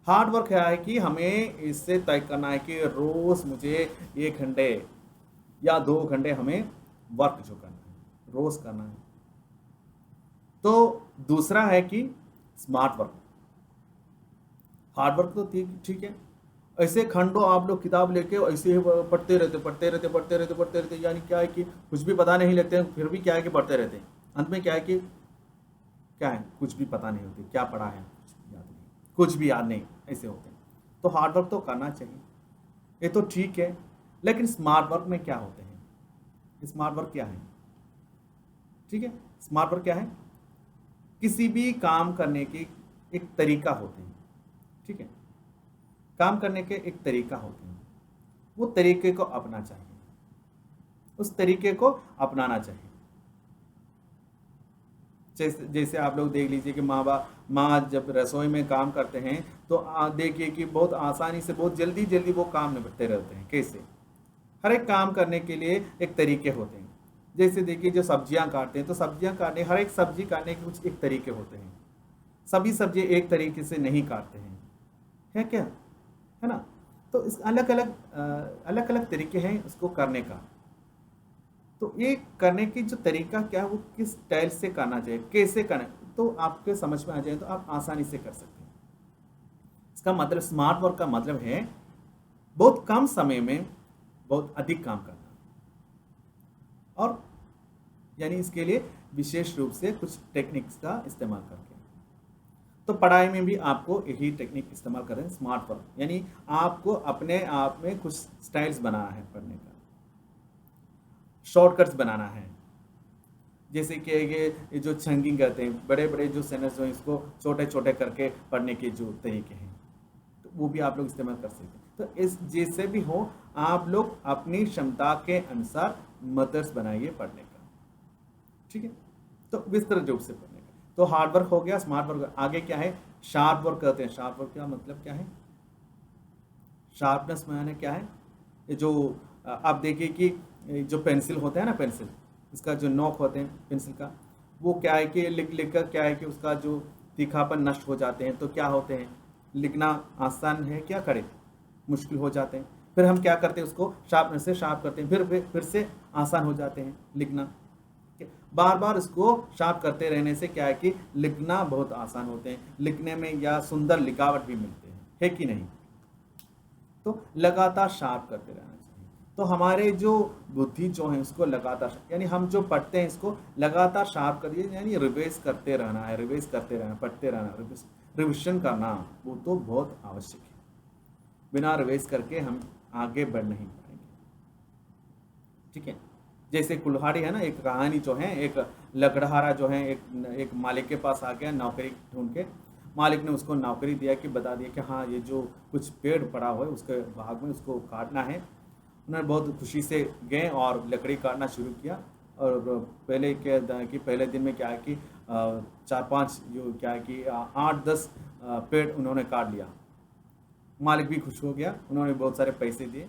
हार्ड वर्क है कि हमें इससे तय करना है कि रोज मुझे 1 घंटे या 2 घंटे हमें वर्क जो करना है, रोज करना है। तो दूसरा है कि स्मार्ट वर्क। हार्ड वर्क तो ठीक है, ऐसे खंडों आप लोग किताब लेके ऐसे ही पढ़ते रहते, यानी क्या है कि कुछ भी पता नहीं लगते हैं, फिर भी क्या है कि पढ़ते रहते हैं। अंत में क्या है कि क्या है, कुछ भी पता नहीं होती क्या पढ़ा है, कुछ याद नहीं। कुछ भी याद नहीं, ऐसे होते हैं। तो हार्ड वर्क तो करना चाहिए, ये तो ठीक है, लेकिन स्मार्ट वर्क में क्या होते हैं? स्मार्ट वर्क क्या है? ठीक है, स्मार्ट वर्क क्या है? किसी भी काम करने की एक तरीका होते हैं, ठीक है, काम करने के एक तरीका होते हैं, वो तरीके को अपना चाहिए, उस तरीके को अपनाना चाहिए। जैसे आप लोग देख लीजिए कि माँ जब रसोई में काम करते हैं तो देखिए कि बहुत आसानी से, बहुत जल्दी जल्दी वो काम निपटते रहते हैं। कैसे? हर एक काम करने के लिए एक तरीके होते हैं। जैसे देखिए जो सब्जियां काटते हैं, तो सब्जियां काटने, हर एक सब्जी काटने के कुछ एक तरीके होते हैं। सभी सब्जी एक तरीके से नहीं काटते हैं, है क्या? है ना? तो इस अलग अलग तरीके हैं उसको करने का। तो ये करने की जो तरीका क्या है, वो किस स्टाइल से करना चाहिए, कैसे करना, तो आपके समझ में आ जाए तो आप आसानी से कर सकते हैं। इसका मतलब, स्मार्ट वर्क का मतलब है बहुत कम समय में बहुत अधिक काम करना, और यानी इसके लिए विशेष रूप से कुछ टेक्निक्स का इस्तेमाल करके। तो पढ़ाई में भी आपको यही टेक्निक इस्तेमाल करें, स्मार्ट वर्क, यानी आपको अपने आप में कुछ स्टाइल्स बनाना है पढ़ने का, शॉर्टकट्स बनाना है। जैसे कि ये जो चंकिंग करते हैं, बड़े बड़े जो सेंटेंस हैं इसको छोटे छोटे करके पढ़ने के जो तरीके हैं, तो वो भी आप लोग इस्तेमाल कर सकते हैं। तो इस जैसे भी हो, आप लोग अपनी क्षमता के अनुसार मेथड्स बनाइए पढ़ने का, ठीक है। तो विस्तृत रूप से पढ़ने का। तो हार्ड वर्क हो गया, स्मार्ट वर्क। आगे क्या है? शार्प वर्क करते हैं। शार्प वर्क का मतलब क्या है? शार्पनेस माने क्या है? ये जो आप देखिए कि जो पेंसिल होता है ना, पेंसिल, इसका जो नोक होते हैं पेंसिल का, वो क्या है कि लिख कर क्या है कि उसका जो तीखापन नष्ट हो जाते हैं। तो क्या होते हैं, लिखना आसान है क्या करे, मुश्किल हो जाते हैं। फिर हम क्या करते हैं, उसको शार्पनेस से शार्प करते हैं, फिर से आसान हो जाते हैं लिखना। बार बार इसको शार्प करते रहने से क्या है कि लिखना बहुत आसान होते हैं, लिखने में या सुंदर लिखावट भी मिलते हैं, है कि नहीं? तो लगातार शार्प करते रहना चाहिए। तो हमारे जो बुद्धि जो है उसको लगातार, यानी हम जो पढ़ते हैं इसको लगातार शार्प करिए, यानी रिवाइज करते रहना है, रिवाइज करते रहना, पढ़ते रहना, रिविजन करना, वो तो बहुत आवश्यक है। बिना रिवाइज करके हम आगे बढ़ नहीं पाएंगे, ठीक है। जैसे कुल्हाड़ी है ना, एक कहानी जो है, एक लकड़हारा जो है एक मालिक के पास आ गया नौकरी ढूंढ के। मालिक ने उसको नौकरी दिया कि बता दिया कि हाँ, ये जो कुछ पेड़ पड़ा हुआ है उसके भाग में उसको काटना है। उन्होंने बहुत खुशी से गए और लकड़ी काटना शुरू किया। और पहले दिन में क्या है कि 4-5 जो क्या है कि 8-10 पेड़ उन्होंने काट लिया। मालिक भी खुश हो गया, उन्होंने बहुत सारे पैसे दिए।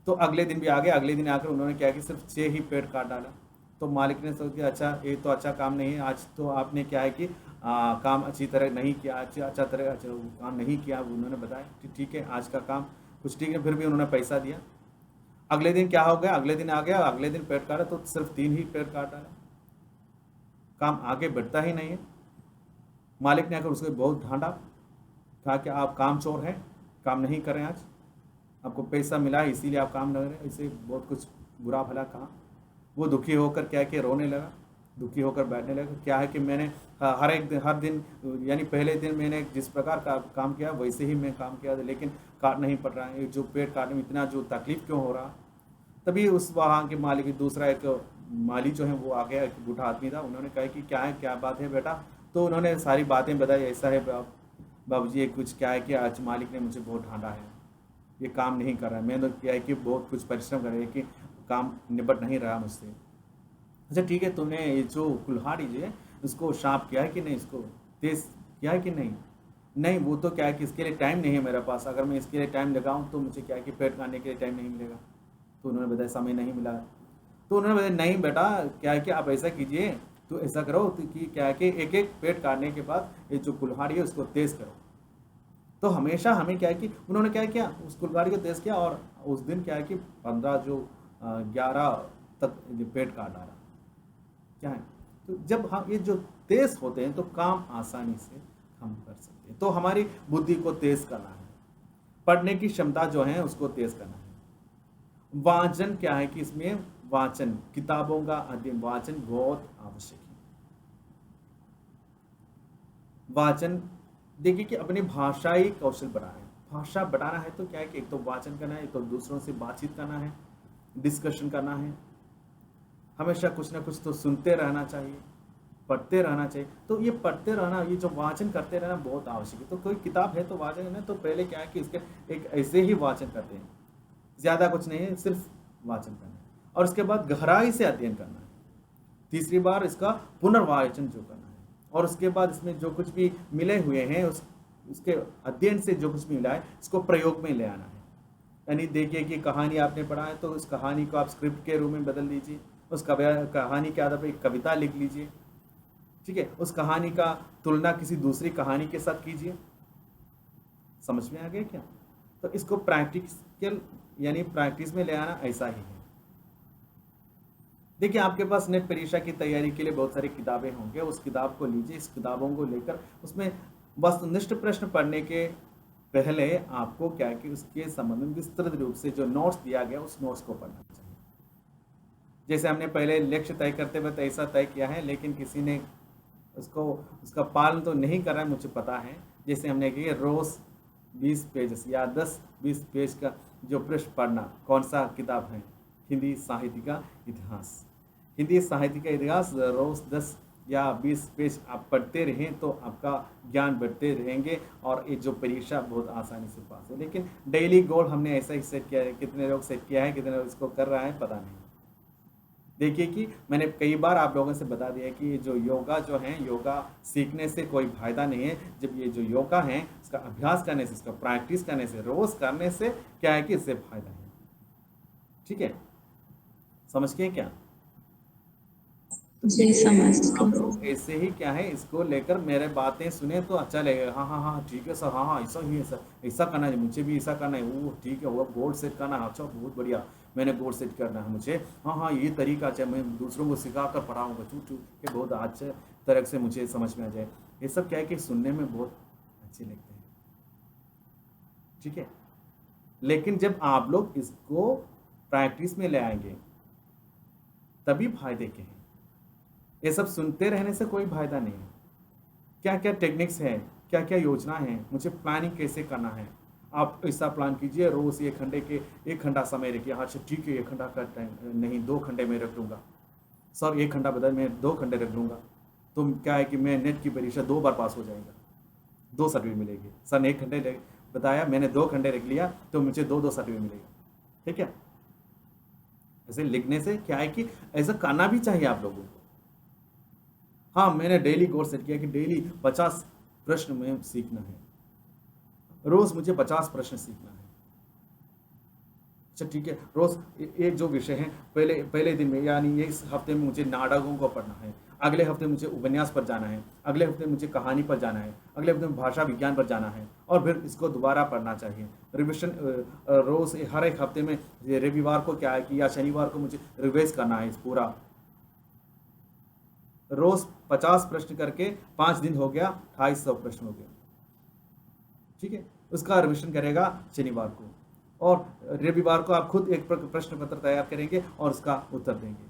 तो अगले दिन भी आ गए, अगले दिन आकर उन्होंने क्या कि सिर्फ 6 ही पेड़ काट डाला। तो मालिक ने सोचा अच्छा, ये तो अच्छा काम नहीं है, आज तो आपने क्या है कि काम अच्छी तरह नहीं किया, अच्छा काम नहीं किया। उन्होंने बताया कि ठीक है, आज का काम कुछ ठीक है, फिर भी उन्होंने पैसा दिया। अगले दिन क्या हो गया, अगले दिन आ गया, अगले दिन पेड़ काटा तो सिर्फ 3 ही पेड़ काट डाला, काम आगे बढ़ता ही नहीं है। मालिक ने आकर उसको बहुत डांटा, कहा कि आप काम चोर हैं, काम नहीं करें, आज आपको पैसा मिला है इसीलिए आप काम नहीं कर रहे, इसे बहुत कुछ बुरा भला कहा। वो दुखी होकर क्या कि रोने लगा, दुखी होकर बैठने लगा। क्या है कि मैंने हर दिन यानी पहले दिन मैंने जिस प्रकार का काम किया वैसे ही मैं काम किया था, लेकिन काट नहीं पड़ रहा है, जो पेड़ काटने में इतना जो तकलीफ क्यों हो रहा। तभी उस वहाँ के मालिक, दूसरा एक माली जो है वो आ गया, एक बूढ़ा आदमी था। उन्होंने कहा कि क्या है, क्या बात है बेटा? तो उन्होंने सारी बातें बताई, ऐसा है बाबूजी, कुछ क्या है कि आज मालिक ने मुझे बहुत डांटा है, ये काम नहीं कर रहा है, मैंने तो क्या है कि बहुत कुछ परिश्रम कर रहे हैं कि काम निपट नहीं रहा मुझसे। अच्छा ठीक है, तुमने ये जो कुल्हाड़ी जो है उसको शार्प किया है कि नहीं, इसको तेज किया है कि नहीं? नहीं, वो तो क्या है कि इसके लिए टाइम नहीं है मेरे पास, अगर मैं इसके लिए टाइम लगाऊं तो मुझे क्या है कि पेड़ काटने के लिए टाइम नहीं मिलेगा। तो उन्होंने बताया समय नहीं मिला। तो उन्होंने बताया नहीं बेटा, क्या है कि आप ऐसा कीजिए, तो ऐसा करो कि क्या है कि एक एक पेड़ काटने के बाद ये जो कुल्हाड़ी है उसको तेज करो। तो हमेशा हमें क्या है कि उन्होंने क्या किया, उस कुल्हाड़ी को तेज किया, और उस दिन क्या है कि 11 तक पेड़ काट डाला। क्या है, तो जब हम ये जो तेज होते हैं तो काम आसानी से हम कर सकते हैं। तो हमारी बुद्धि को तेज करना है, पढ़ने की क्षमता जो है उसको तेज करना है। वाचन क्या है कि इसमें वाचन, किताबों का अध्ययन, वाचन बहुत आवश्यक है। वाचन देखिए कि अपनी भाषाई कौशल बढ़ाएं। भाषा बढ़ाना है तो क्या है कि एक तो वाचन करना है, एक तो दूसरों से बातचीत करना है, डिस्कशन करना है, हमेशा कुछ ना कुछ तो सुनते रहना चाहिए, पढ़ते रहना चाहिए। तो ये पढ़ते रहना, ये जो वाचन करते रहना बहुत आवश्यक है। तो कोई किताब है तो वाचन करना, तो पहले क्या है कि इसके एक ऐसे ही वाचन करते हैं, ज़्यादा कुछ नहीं है, सिर्फ वाचन करना है और उसके बाद गहराई से अध्ययन करना है। तीसरी बार इसका पुनर्वाचन जो करना है और उसके बाद इसमें जो कुछ भी मिले हुए हैं उसके अध्ययन से जो कुछ भी मिला है इसको प्रयोग में ले आना है। यानी देखिए कि कहानी आपने पढ़ा है तो उस कहानी को आप स्क्रिप्ट के रूप में बदल दीजिए, उस कहानी के आधार पर एक कविता लिख लीजिए, ठीक है, उस कहानी का तुलना किसी दूसरी कहानी के साथ कीजिए। समझ में आ गया क्या? तो इसको प्रैक्टिकल यानी प्रैक्टिस में ले आना ऐसा ही है। देखिए आपके पास नेट परीक्षा की तैयारी के लिए बहुत सारी किताबें होंगे, उस किताब को लीजिए, इस किताबों को लेकर उसमें वस्तुनिष्ठ प्रश्न पढ़ने के पहले आपको क्या है कि उसके संबंध में विस्तृत रूप से जो नोट्स दिया गया उस नोट्स को पढ़ना चाहिए। जैसे हमने पहले लक्ष्य तय करते वक्त ऐसा तय किया है, लेकिन किसी ने उसका पालन तो नहीं कर रहा है, मुझे पता है। जैसे हमने किया रोज 20 पेज या 10-20 पेज का जो प्रश्न पढ़ना, कौन सा किताब है? हिंदी साहित्य का इतिहास। हिंदी साहित्य का इतिहास रोज 10 या 20 पेज आप पढ़ते रहें तो आपका ज्ञान बढ़ते रहेंगे और ये जो परीक्षा बहुत आसानी से पास है। लेकिन डेली गोल हमने ऐसा ही सेट किया है, कितने लोग सेट किया है, कितने लोग इसको कर रहा है पता नहीं। देखिए कि मैंने कई बार आप लोगों से बता दिया कि जो योगा जो है, योगा सीखने से कोई फायदा नहीं है। जब ये जो योगा है इसका अभ्यास करने से, इसका प्रैक्टिस करने से, रोज करने से क्या है कि इससे फायदा है। ठीक है, समझ गए क्या? जी समझ आप लोग ऐसे ही क्या है इसको लेकर मेरे बातें सुने तो अच्छा लगेगा। हाँ हाँ हाँ ठीक है सर, हाँ हाँ ऐसा ही है सर, ऐसा करना है, मुझे भी ऐसा करना है। वो ठीक है, वो गोल सेट करना है, अच्छा बहुत बढ़िया, मैंने गोल सेट करना है मुझे। हाँ हाँ ये तरीका अच्छा, मैं दूसरों को सिखा कर पढ़ाऊँगा, चूँ के बहुत अच्छे तरह से मुझे समझ में आ जाए। ये सब क्या है कि सुनने में बहुत अच्छे लगते हैं। ठीक है, लेकिन जब आप लोग इसको प्रैक्टिस में ले आएंगे तभी फायदे के हैं। ये सब सुनते रहने से कोई फायदा नहीं है। क्या क्या टेक्निक्स है, क्या क्या योजना है, मुझे प्लानिंग कैसे करना है, आप ऐसा प्लान कीजिए। रोज 1 घंटा समय रखिए। हाँ अच्छा ठीक है, 1 घंटा का टाइम नहीं, 2 घंटे में रख लूँगा सर, 1 घंटा बदल मैं 2 घंटे रख लूँगा। तो क्या है कि मैं नेट की परीक्षा 2 बार पास हो जाएगा, 2 सर्टिफिकेट मिलेगी। सर ने 1 घंटे बताया, मैंने 2 घंटे रख लिया तो मुझे 2 सर्टिफिकेट मिलेगा। ठीक है, ऐसे लिखने से क्या है कि ऐसा करना भी चाहिए आप लोगों को। हाँ मैंने डेली गोल सेट किया कि डेली 50 प्रश्न में सीखना है, रोज मुझे 50 प्रश्न सीखना है। अच्छा ठीक है, रोज एक जो विषय है पहले दिन में, यानी इस हफ्ते में मुझे नाटकों को पढ़ना है, अगले हफ्ते मुझे उपन्यास पर जाना है, अगले हफ्ते मुझे कहानी पर जाना है, अगले हफ्ते में भाषा विज्ञान पर जाना है, और फिर इसको दोबारा पढ़ना चाहिए। रिविजन रोज हर एक हफ्ते में रविवार को क्या है कि या शनिवार को मुझे रिवाइज करना है इस पूरा। रोज 50 प्रश्न करके 5 दिन हो गया, 250 प्रश्न हो गया। ठीक है, उसका रिविजन करेगा शनिवार को, और रविवार को आप खुद एक प्रश्न पत्र तैयार करेंगे और उसका उत्तर देंगे।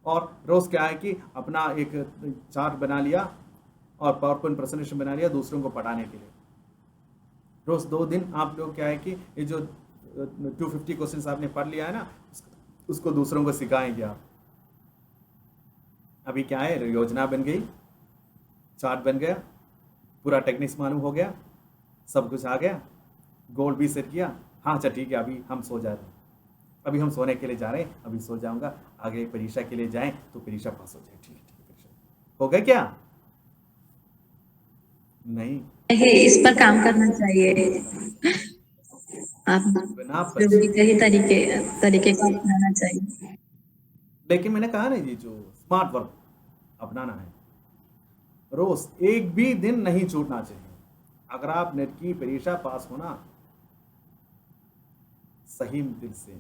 और रोज क्या है कि अपना एक चार्ट बना लिया और पावर पॉइंट प्रेजेंटेशन बना लिया दूसरों को पढ़ाने के लिए। रोज 2 दिन आप लोग क्या है कि ये जो 250 क्वेश्चंस आपने पढ़ लिया है ना, उसको दूसरों को सिखाएंगे आप। अभी क्या है, योजना बन गई, चार्ट बन गया, पूरा टेक्निक्स मालूम हो गया, सब कुछ आ गया, गोल भी सेट किया। हाँ अच्छा ठीक है, अभी हम सो जा रहे हैं, अभी हम सोने के लिए जा रहे हैं, अभी सो जाऊंगा, आगे परीक्षा के लिए जाएं तो परीक्षा पास हो जाए। ठीक है परीक्षा हो गया क्या? नहीं, इस पर काम करना चाहिए। आप बिना जो भी कई तरीके का अपनाना चाहिए। लेकिन मैंने कहा ना जी, जो स्मार्ट वर्क अपनाना है, रोज एक भी दिन नहीं छूटना चाहिए। अगर आप नेट की परीक्षा पास होना सही दिल से,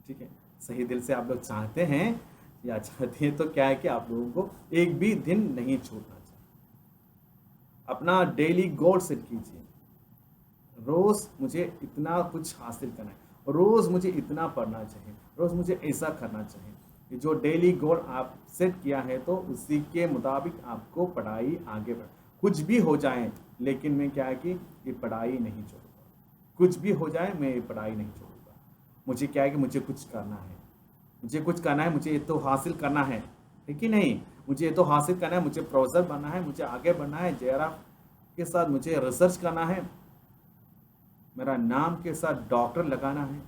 ठीक है, सही दिल से आप लोग चाहते हैं या चाहती हैं, तो क्या है कि आप लोगों को एक भी दिन नहीं छूटना चाहिए। अपना डेली गोल सेट कीजिए, रोज मुझे इतना कुछ हासिल करना है, रोज मुझे इतना पढ़ना चाहिए, रोज मुझे ऐसा करना चाहिए। जो डेली गोल आप सेट किया है तो उसी के मुताबिक आपको पढ़ाई आगे बढ़, कुछ भी हो जाए, लेकिन मैं क्या है कि ये पढ़ाई नहीं छोड़ूंगा। कुछ भी हो जाए मैं ये पढ़ाई नहीं छोड़ूंगा। मुझे क्या है कि मुझे कुछ करना है, मुझे कुछ करना है, मुझे ये तो हासिल करना है कि नहीं, मुझे ये तो हासिल करना है, मुझे प्रोफेसर बनना है, मुझे आगे बढ़ना है, जेआरएफ के साथ मुझे रिसर्च करना है, मेरा नाम के साथ डॉक्टर लगाना है,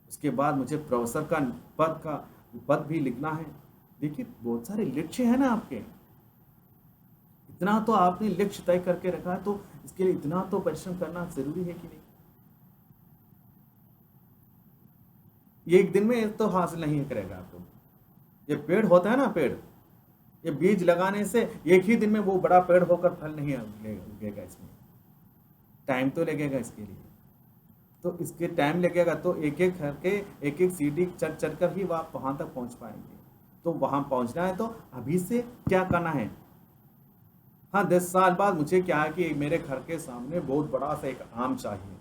उसके बाद मुझे प्रोफेसर का पद भी लिखना है। देखिए बहुत सारे लक्ष्य है ना आपके, इतना तो आपने लक्ष्य तय करके रखा है, तो इसके लिए इतना तो परिश्रम करना जरूरी है कि नहीं। ये एक दिन में तो हासिल नहीं करेगा आपको। ये पेड़ होता है ना, पेड़, ये बीज लगाने से एक ही दिन में वो बड़ा पेड़ होकर फल नहीं उगेगा, इसमें टाइम तो लगेगा इसके लिए। तो इसके टाइम लगेगा, तो एक एक करके एक एक सीढ़ी चढ़ चढ़ कर ही आप वहां तक पहुंच पाएंगे। तो वहां पहुंचना है तो अभी से क्या करना है। हाँ, 10 साल बाद मुझे क्या है कि मेरे घर के सामने बहुत बड़ा सा एक आम चाहिए,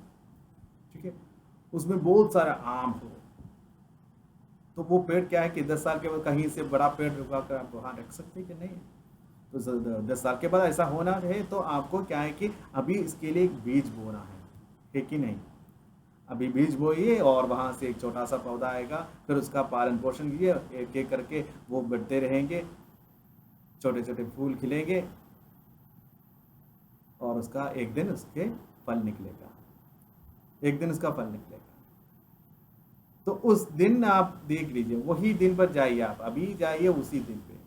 ठीक है, उसमें बहुत सारा आम हो, तो वो पेड़ क्या है कि 10 साल के बाद कहीं से बड़ा पेड़ उगा कर आप वहाँ रख सकते हैं कि नहीं। तो 10 साल के बाद ऐसा होना है, तो आपको क्या है कि अभी इसके लिए एक बीज बोना है कि नहीं। अभी बीज बोइए और वहाँ से एक छोटा सा पौधा आएगा, फिर उसका पालन पोषण कीजिए, एक एक करके वो बढ़ते रहेंगे, छोटे छोटे फूल खिलेंगे और उसका एक दिन उसके फल निकलेगा, एक दिन उसका फल निकलेगा। तो उस दिन आप देख लीजिए, वही दिन पर जाइए, आप अभी जाइए उसी दिन पे,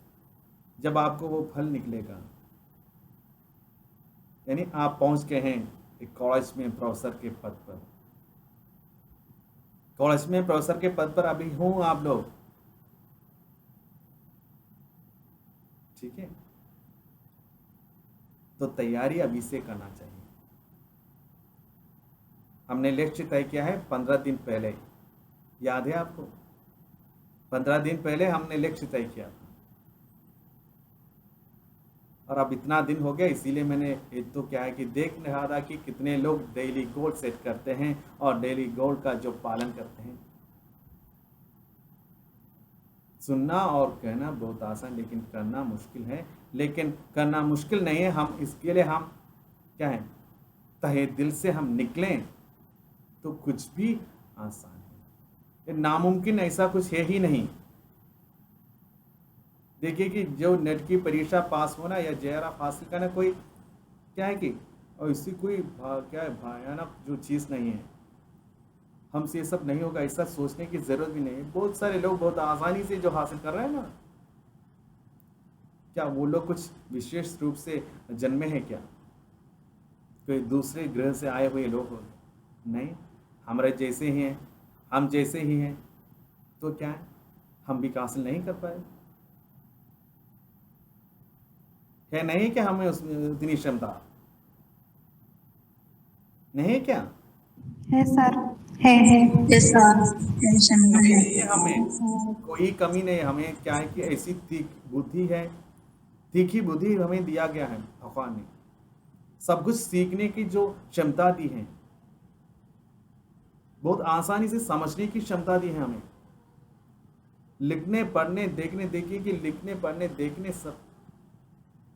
जब आपको वो फल निकलेगा। यानी आप पहुंच गए हैं एक कॉलेज में प्रोफेसर के पद पर, कॉलेज में प्रोफेसर के पद पर अभी हूं आप लोग, ठीक है। तो तैयारी अभी से करना चाहिए। हमने लक्ष्य तय किया है 15 दिन पहले, याद है आपको? 15 दिन पहले हमने लक्ष्य तय किया था, और अब इतना दिन हो गया, इसीलिए मैंने एक तो क्या है कि देख रहा था कि कितने लोग डेली गोल सेट करते हैं और डेली गोल का जो पालन करते हैं। सुनना और कहना बहुत आसान, लेकिन करना मुश्किल है। लेकिन करना मुश्किल नहीं है, हम इसके लिए हम क्या है, तहे दिल से हम निकलें तो कुछ भी आसान है। नामुमकिन ऐसा कुछ है ही नहीं। देखिए कि जो नेट की परीक्षा पास होना या जेआरएफ हासिल करना कोई क्या है कि, और इससे कोई क्या है भयानक जो चीज़ नहीं है, हमसे ये सब नहीं होगा ऐसा सोचने की जरूरत भी नहीं है। बहुत सारे लोग बहुत आसानी से जो हासिल कर रहे हैं ना, क्या वो लोग कुछ विशेष रूप से जन्मे हैं क्या, कोई दूसरे ग्रह से आए हुए लोग हो? नहीं, हमारे जैसे ही हैं, हम जैसे ही हैं। तो क्या है, हम भी हासिल नहीं कर पाए है? नहीं क्या हमें उसमें उतनी क्षमता नहीं है क्या? है सर, है जैसा टेंशन कमी है। नहीं है हमें, कोई कमी नहीं है। हमें क्या है कि ऐसी बुद्धि है, तीखी बुद्धि हमें दिया गया है भगवान ने, सब कुछ सीखने की जो क्षमता दी है, बहुत आसानी से समझने की क्षमता दी है हमें, लिखने पढ़ने देखने, देखिए कि लिखने पढ़ने देखने सब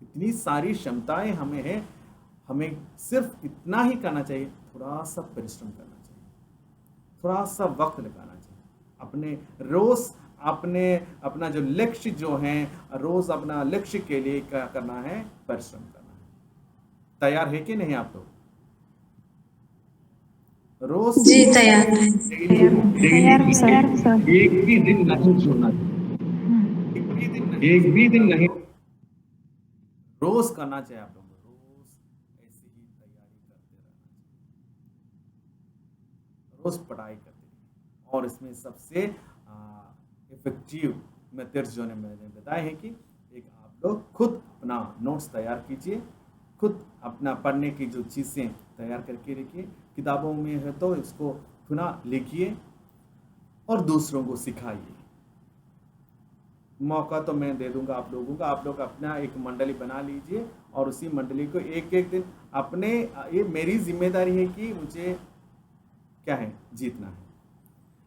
इतनी सारी क्षमताएं हमें है। हमें सिर्फ इतना ही करना चाहिए, थोड़ा सा परिश्रम करना चाहिए, थोड़ा सा वक्त लगाना चाहिए, अपने रोज अपना जो लक्ष्य जो है, रोज अपना लक्ष्य के लिए क्या करना है, परिश्रम करना है। तैयार है कि नहीं आप लोग? रोज जी तैयार है। एक भी दिन नहीं छोड़ना, एक भी दिन नहीं, रोज करना चाहिए आप लोगों को, रोज ऐसी ही तैयारी करते रहना चाहिए, रोज पढ़ाई करते रहिए। और इसमें सबसे इफेक्टिव मेथड्स जो मैंने बताए हैं कि एक आप लोग खुद अपना नोट्स तैयार कीजिए, खुद अपना पढ़ने की जो चीज़ें तैयार करके रखिए, किताबों में है तो इसको पुनः लिखिए और दूसरों को सिखाइए। मौका तो मैं दे दूंगा आप लोगों का, आप लोग अपना एक मंडली बना लीजिए और उसी मंडली को एक एक दिन अपने, ये मेरी जिम्मेदारी है कि मुझे क्या है, जीतना है।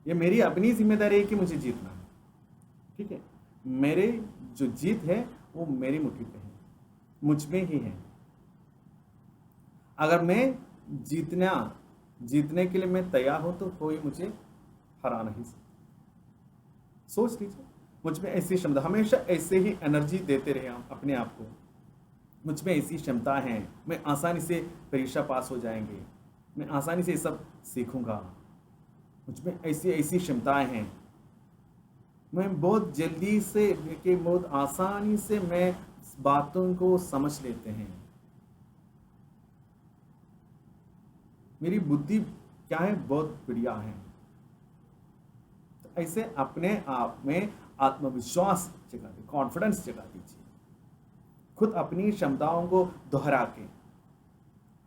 ये मेरी अपनी जिम्मेदारी है कि मुझे जीतना है, ठीक है। मेरे जो जीत है वो मेरी मुट्ठी पे है, मुझ में ही है। अगर मैं जीतने के लिए मैं तैयार हूं तो कोई मुझे हरा नहीं सकता। सोच लीजिए, मुझ में ऐसी क्षमता, हमेशा ऐसे ही एनर्जी देते रहे हम अपने आप को। मुझ में ऐसी क्षमता है, मैं आसानी से परीक्षा पास हो जाएंगे, मैं आसानी से ये सब सीखूंगा। मुझ में ऐसी ऐसी क्षमताएं हैं, मैं बहुत जल्दी से कि बहुत आसानी से मैं बातों को समझ लेते हैं। मेरी बुद्धि क्या है, बहुत बढ़िया है। तो ऐसे अपने आप में आत्मविश्वास जगा दीजिए, कॉन्फिडेंस जगा दीजिए। खुद अपनी क्षमताओं को दोहरा के,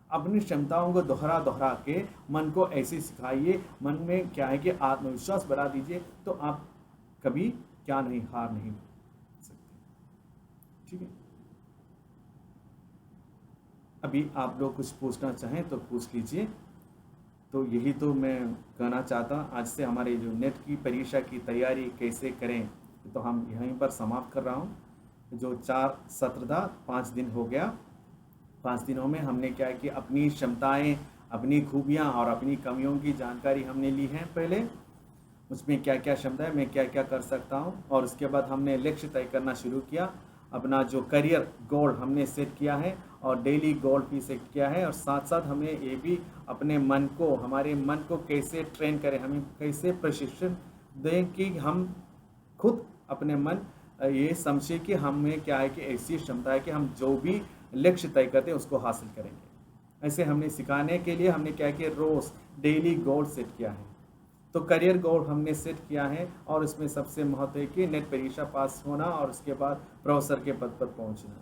अपनी क्षमताओं को दोहरा दोहरा के मन को ऐसे सिखाइए, मन में क्या है कि आत्मविश्वास बढ़ा दीजिए, तो आप कभी क्या नहीं, हार नहीं सकते। ठीक है, अभी आप लोग कुछ पूछना चाहें तो पूछ लीजिए। तो यही तो मैं कहना चाहता। आज से हमारे जो नेट की परीक्षा की तैयारी कैसे करें, तो हम यहीं पर समाप्त कर रहा हूँ। जो 4 सत्र था, 5 दिन हो गया। 5 दिनों में हमने क्या है कि अपनी क्षमताएं, अपनी खूबियाँ और अपनी कमियों की जानकारी हमने ली है। पहले उसमें क्या क्या क्षमता है, मैं क्या क्या कर सकता हूँ, और उसके बाद हमने लक्ष्य तय करना शुरू किया। अपना जो करियर गोल हमने सेट किया है और डेली गोल भी सेट किया है, और साथ साथ हमें ये भी अपने मन को, हमारे मन को कैसे ट्रेन करें, हमें कैसे प्रशिक्षण दें कि हम खुद अपने मन ये समझे कि हमें क्या है कि ऐसी क्षमता है कि हम जो भी लक्ष्य तय करते हैं उसको हासिल करेंगे। ऐसे हमने सिखाने के लिए हमने क्या कि रोज़ डेली गोल सेट किया है। तो करियर गोल हमने सेट किया है, और इसमें सबसे महत्व है कि नेट परीक्षा पास होना और उसके बाद प्रोफेसर के पद पर पहुंचना।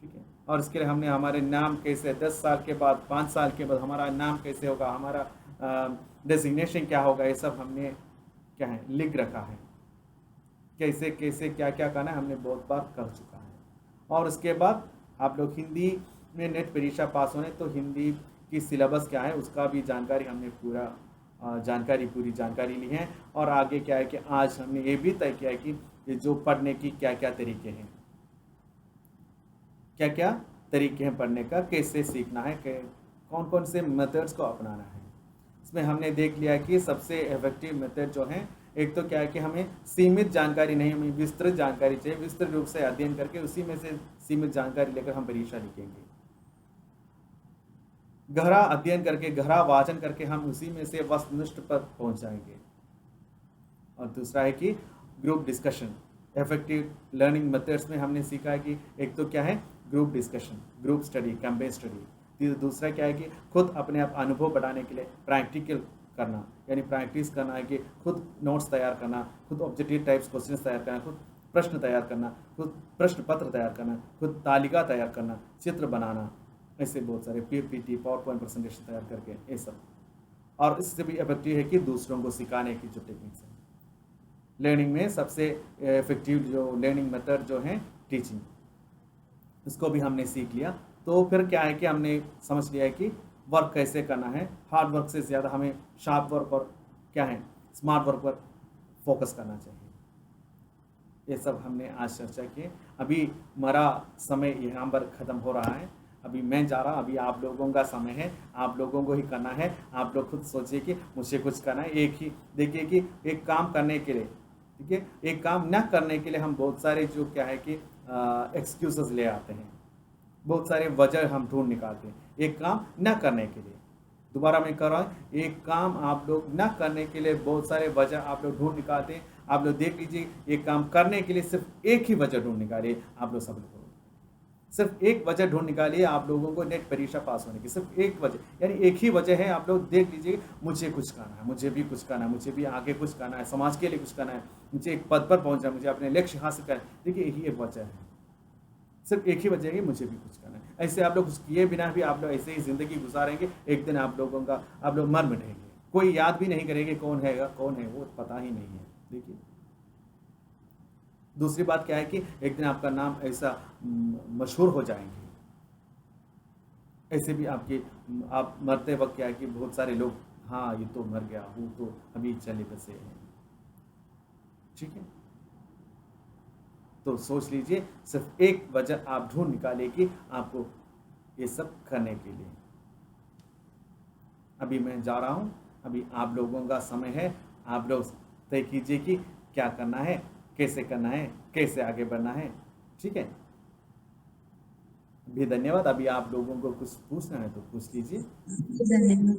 ठीक है, और इसके लिए हमने हमारे नाम कैसे 10 साल के बाद, 5 साल के बाद हमारा नाम कैसे होगा, हमारा डेजिग्नेशन क्या होगा, ये सब हमने क्या है लिख रखा है। कैसे कैसे क्या क्या करना है हमने बहुत बार कर चुका है। और उसके बाद आप लोग हिंदी में नेट परीक्षा पास होने, तो हिंदी की सिलेबस क्या है उसका भी जानकारी हमने पूरी जानकारी ली है। और आगे क्या है कि आज हमने ये भी तय किया है कि ये जो पढ़ने की क्या क्या तरीके हैं, क्या क्या तरीके हैं पढ़ने का, कैसे सीखना है, कौन कौन से मेथड्स को अपनाना है। इसमें हमने देख लिया कि सबसे इफेक्टिव मेथड जो है, एक तो क्या है कि हमें सीमित जानकारी नहीं, हमें विस्तृत जानकारी चाहिए। विस्तृत रूप से अध्ययन करके उसी में से सीमित जानकारी लेकर हम परीक्षा लिखेंगे। गहरा अध्ययन करके, गहरा वाचन करके हम उसी में से वस्तुनिष्ठ पर पहुंच जाएंगे। और दूसरा है कि group discussion, effective learning methods में हमने सीखा है कि एक तो क्या है group discussion, group study, campaign study. दूसरा क्या है कि खुद अपने आप अनुभव बढ़ाने के लिए प्रैक्टिकल करना, यानी प्रैक्टिस करना है कि खुद नोट्स तैयार करना, खुद ऑब्जेक्टिव टाइप्स क्वेश्चन तैयार करना, खुद प्रश्न तैयार करना, खुद प्रश्न पत्र तैयार करना, खुद तालिका तैयार करना, चित्र बनाना, ऐसे बहुत सारे पीपीटी, पावर पॉइंट प्रेजेंटेशन तैयार करके ये सब। और इससे भी इफेक्टिव है कि दूसरों को सिखाने की जो टेक्निक्स है। लर्निंग में सबसे इफेक्टिव जो लर्निंग मेथड जो है टीचिंग, इसको भी हमने सीख लिया। तो फिर क्या है कि हमने समझ लिया है कि वर्क कैसे करना है। हार्ड वर्क से ज़्यादा हमें शार्प वर्क और क्या है स्मार्ट वर्क पर फोकस करना चाहिए। ये सब हमने आज चर्चा की। अभी हमारा समय यहाँ पर ख़त्म हो रहा है, अभी मैं जा रहा, अभी आप लोगों का समय है, आप लोगों को ही करना है। आप लोग खुद सोचिए कि मुझे कुछ करना है। एक ही देखिए कि एक काम करने के लिए, ठीक है, एक काम न करने के लिए हम बहुत सारे जो क्या है कि एक्सक्यूजेस ले आते हैं, बहुत सारे वजह हम ढूंढ निकालते हैं एक काम न करने के लिए। दोबारा मैं कर रहा हूँ, एक काम आप लोग न करने के लिए बहुत सारे वजह आप लोग ढूंढ निकालते हैं। आप लोग देख लीजिए, एक काम करने के लिए सिर्फ एक ही वजह ढूंढ निकालिए। आप लोग सब लोग सिर्फ एक वजह ढूंढ निकालिए आप लोगों को नेट परीक्षा पास होने की, सिर्फ एक वजह, यानी एक ही वजह है। आप लोग देख लीजिए, मुझे कुछ करना है, मुझे भी कुछ करना है, मुझे भी आगे कुछ करना है, समाज के लिए कुछ करना है, मुझे एक पद पर पहुंचना है, मुझे अपने लक्ष्य हासिल करना है। देखिए यही एक वजह है, सिर्फ एक ही वजह है कि मुझे भी कुछ करना है। ऐसे आप लोग कुछ किए बिना भी आप लोग ऐसे ही ज़िंदगी गुजारेंगे, एक दिन आप लोगों का आप लोग मर मिटेंगे, कोई याद भी नहीं करेंगे कौन है वो पता ही नहीं है। देखिए दूसरी बात क्या है कि एक दिन आपका नाम ऐसा मशहूर हो जाएंगे। ऐसे भी आप मरते वक्त क्या है कि बहुत सारे लोग, हाँ ये तो मर गया, वो तो अभी चले बसे हैं। ठीक है, तो सोच लीजिए सिर्फ एक वजह आप ढूंढ निकालिए कि आपको ये सब करने के लिए। अभी मैं जा रहा हूँ, अभी आप लोगों का समय है, आप लोग तय कीजिए कि क्या करना है, कैसे करना है, कैसे आगे बढ़ना है। ठीक है, भी धन्यवाद। अभी आप लोगों को कुछ पूछना है तो पूछ लीजिए। धन्यवाद।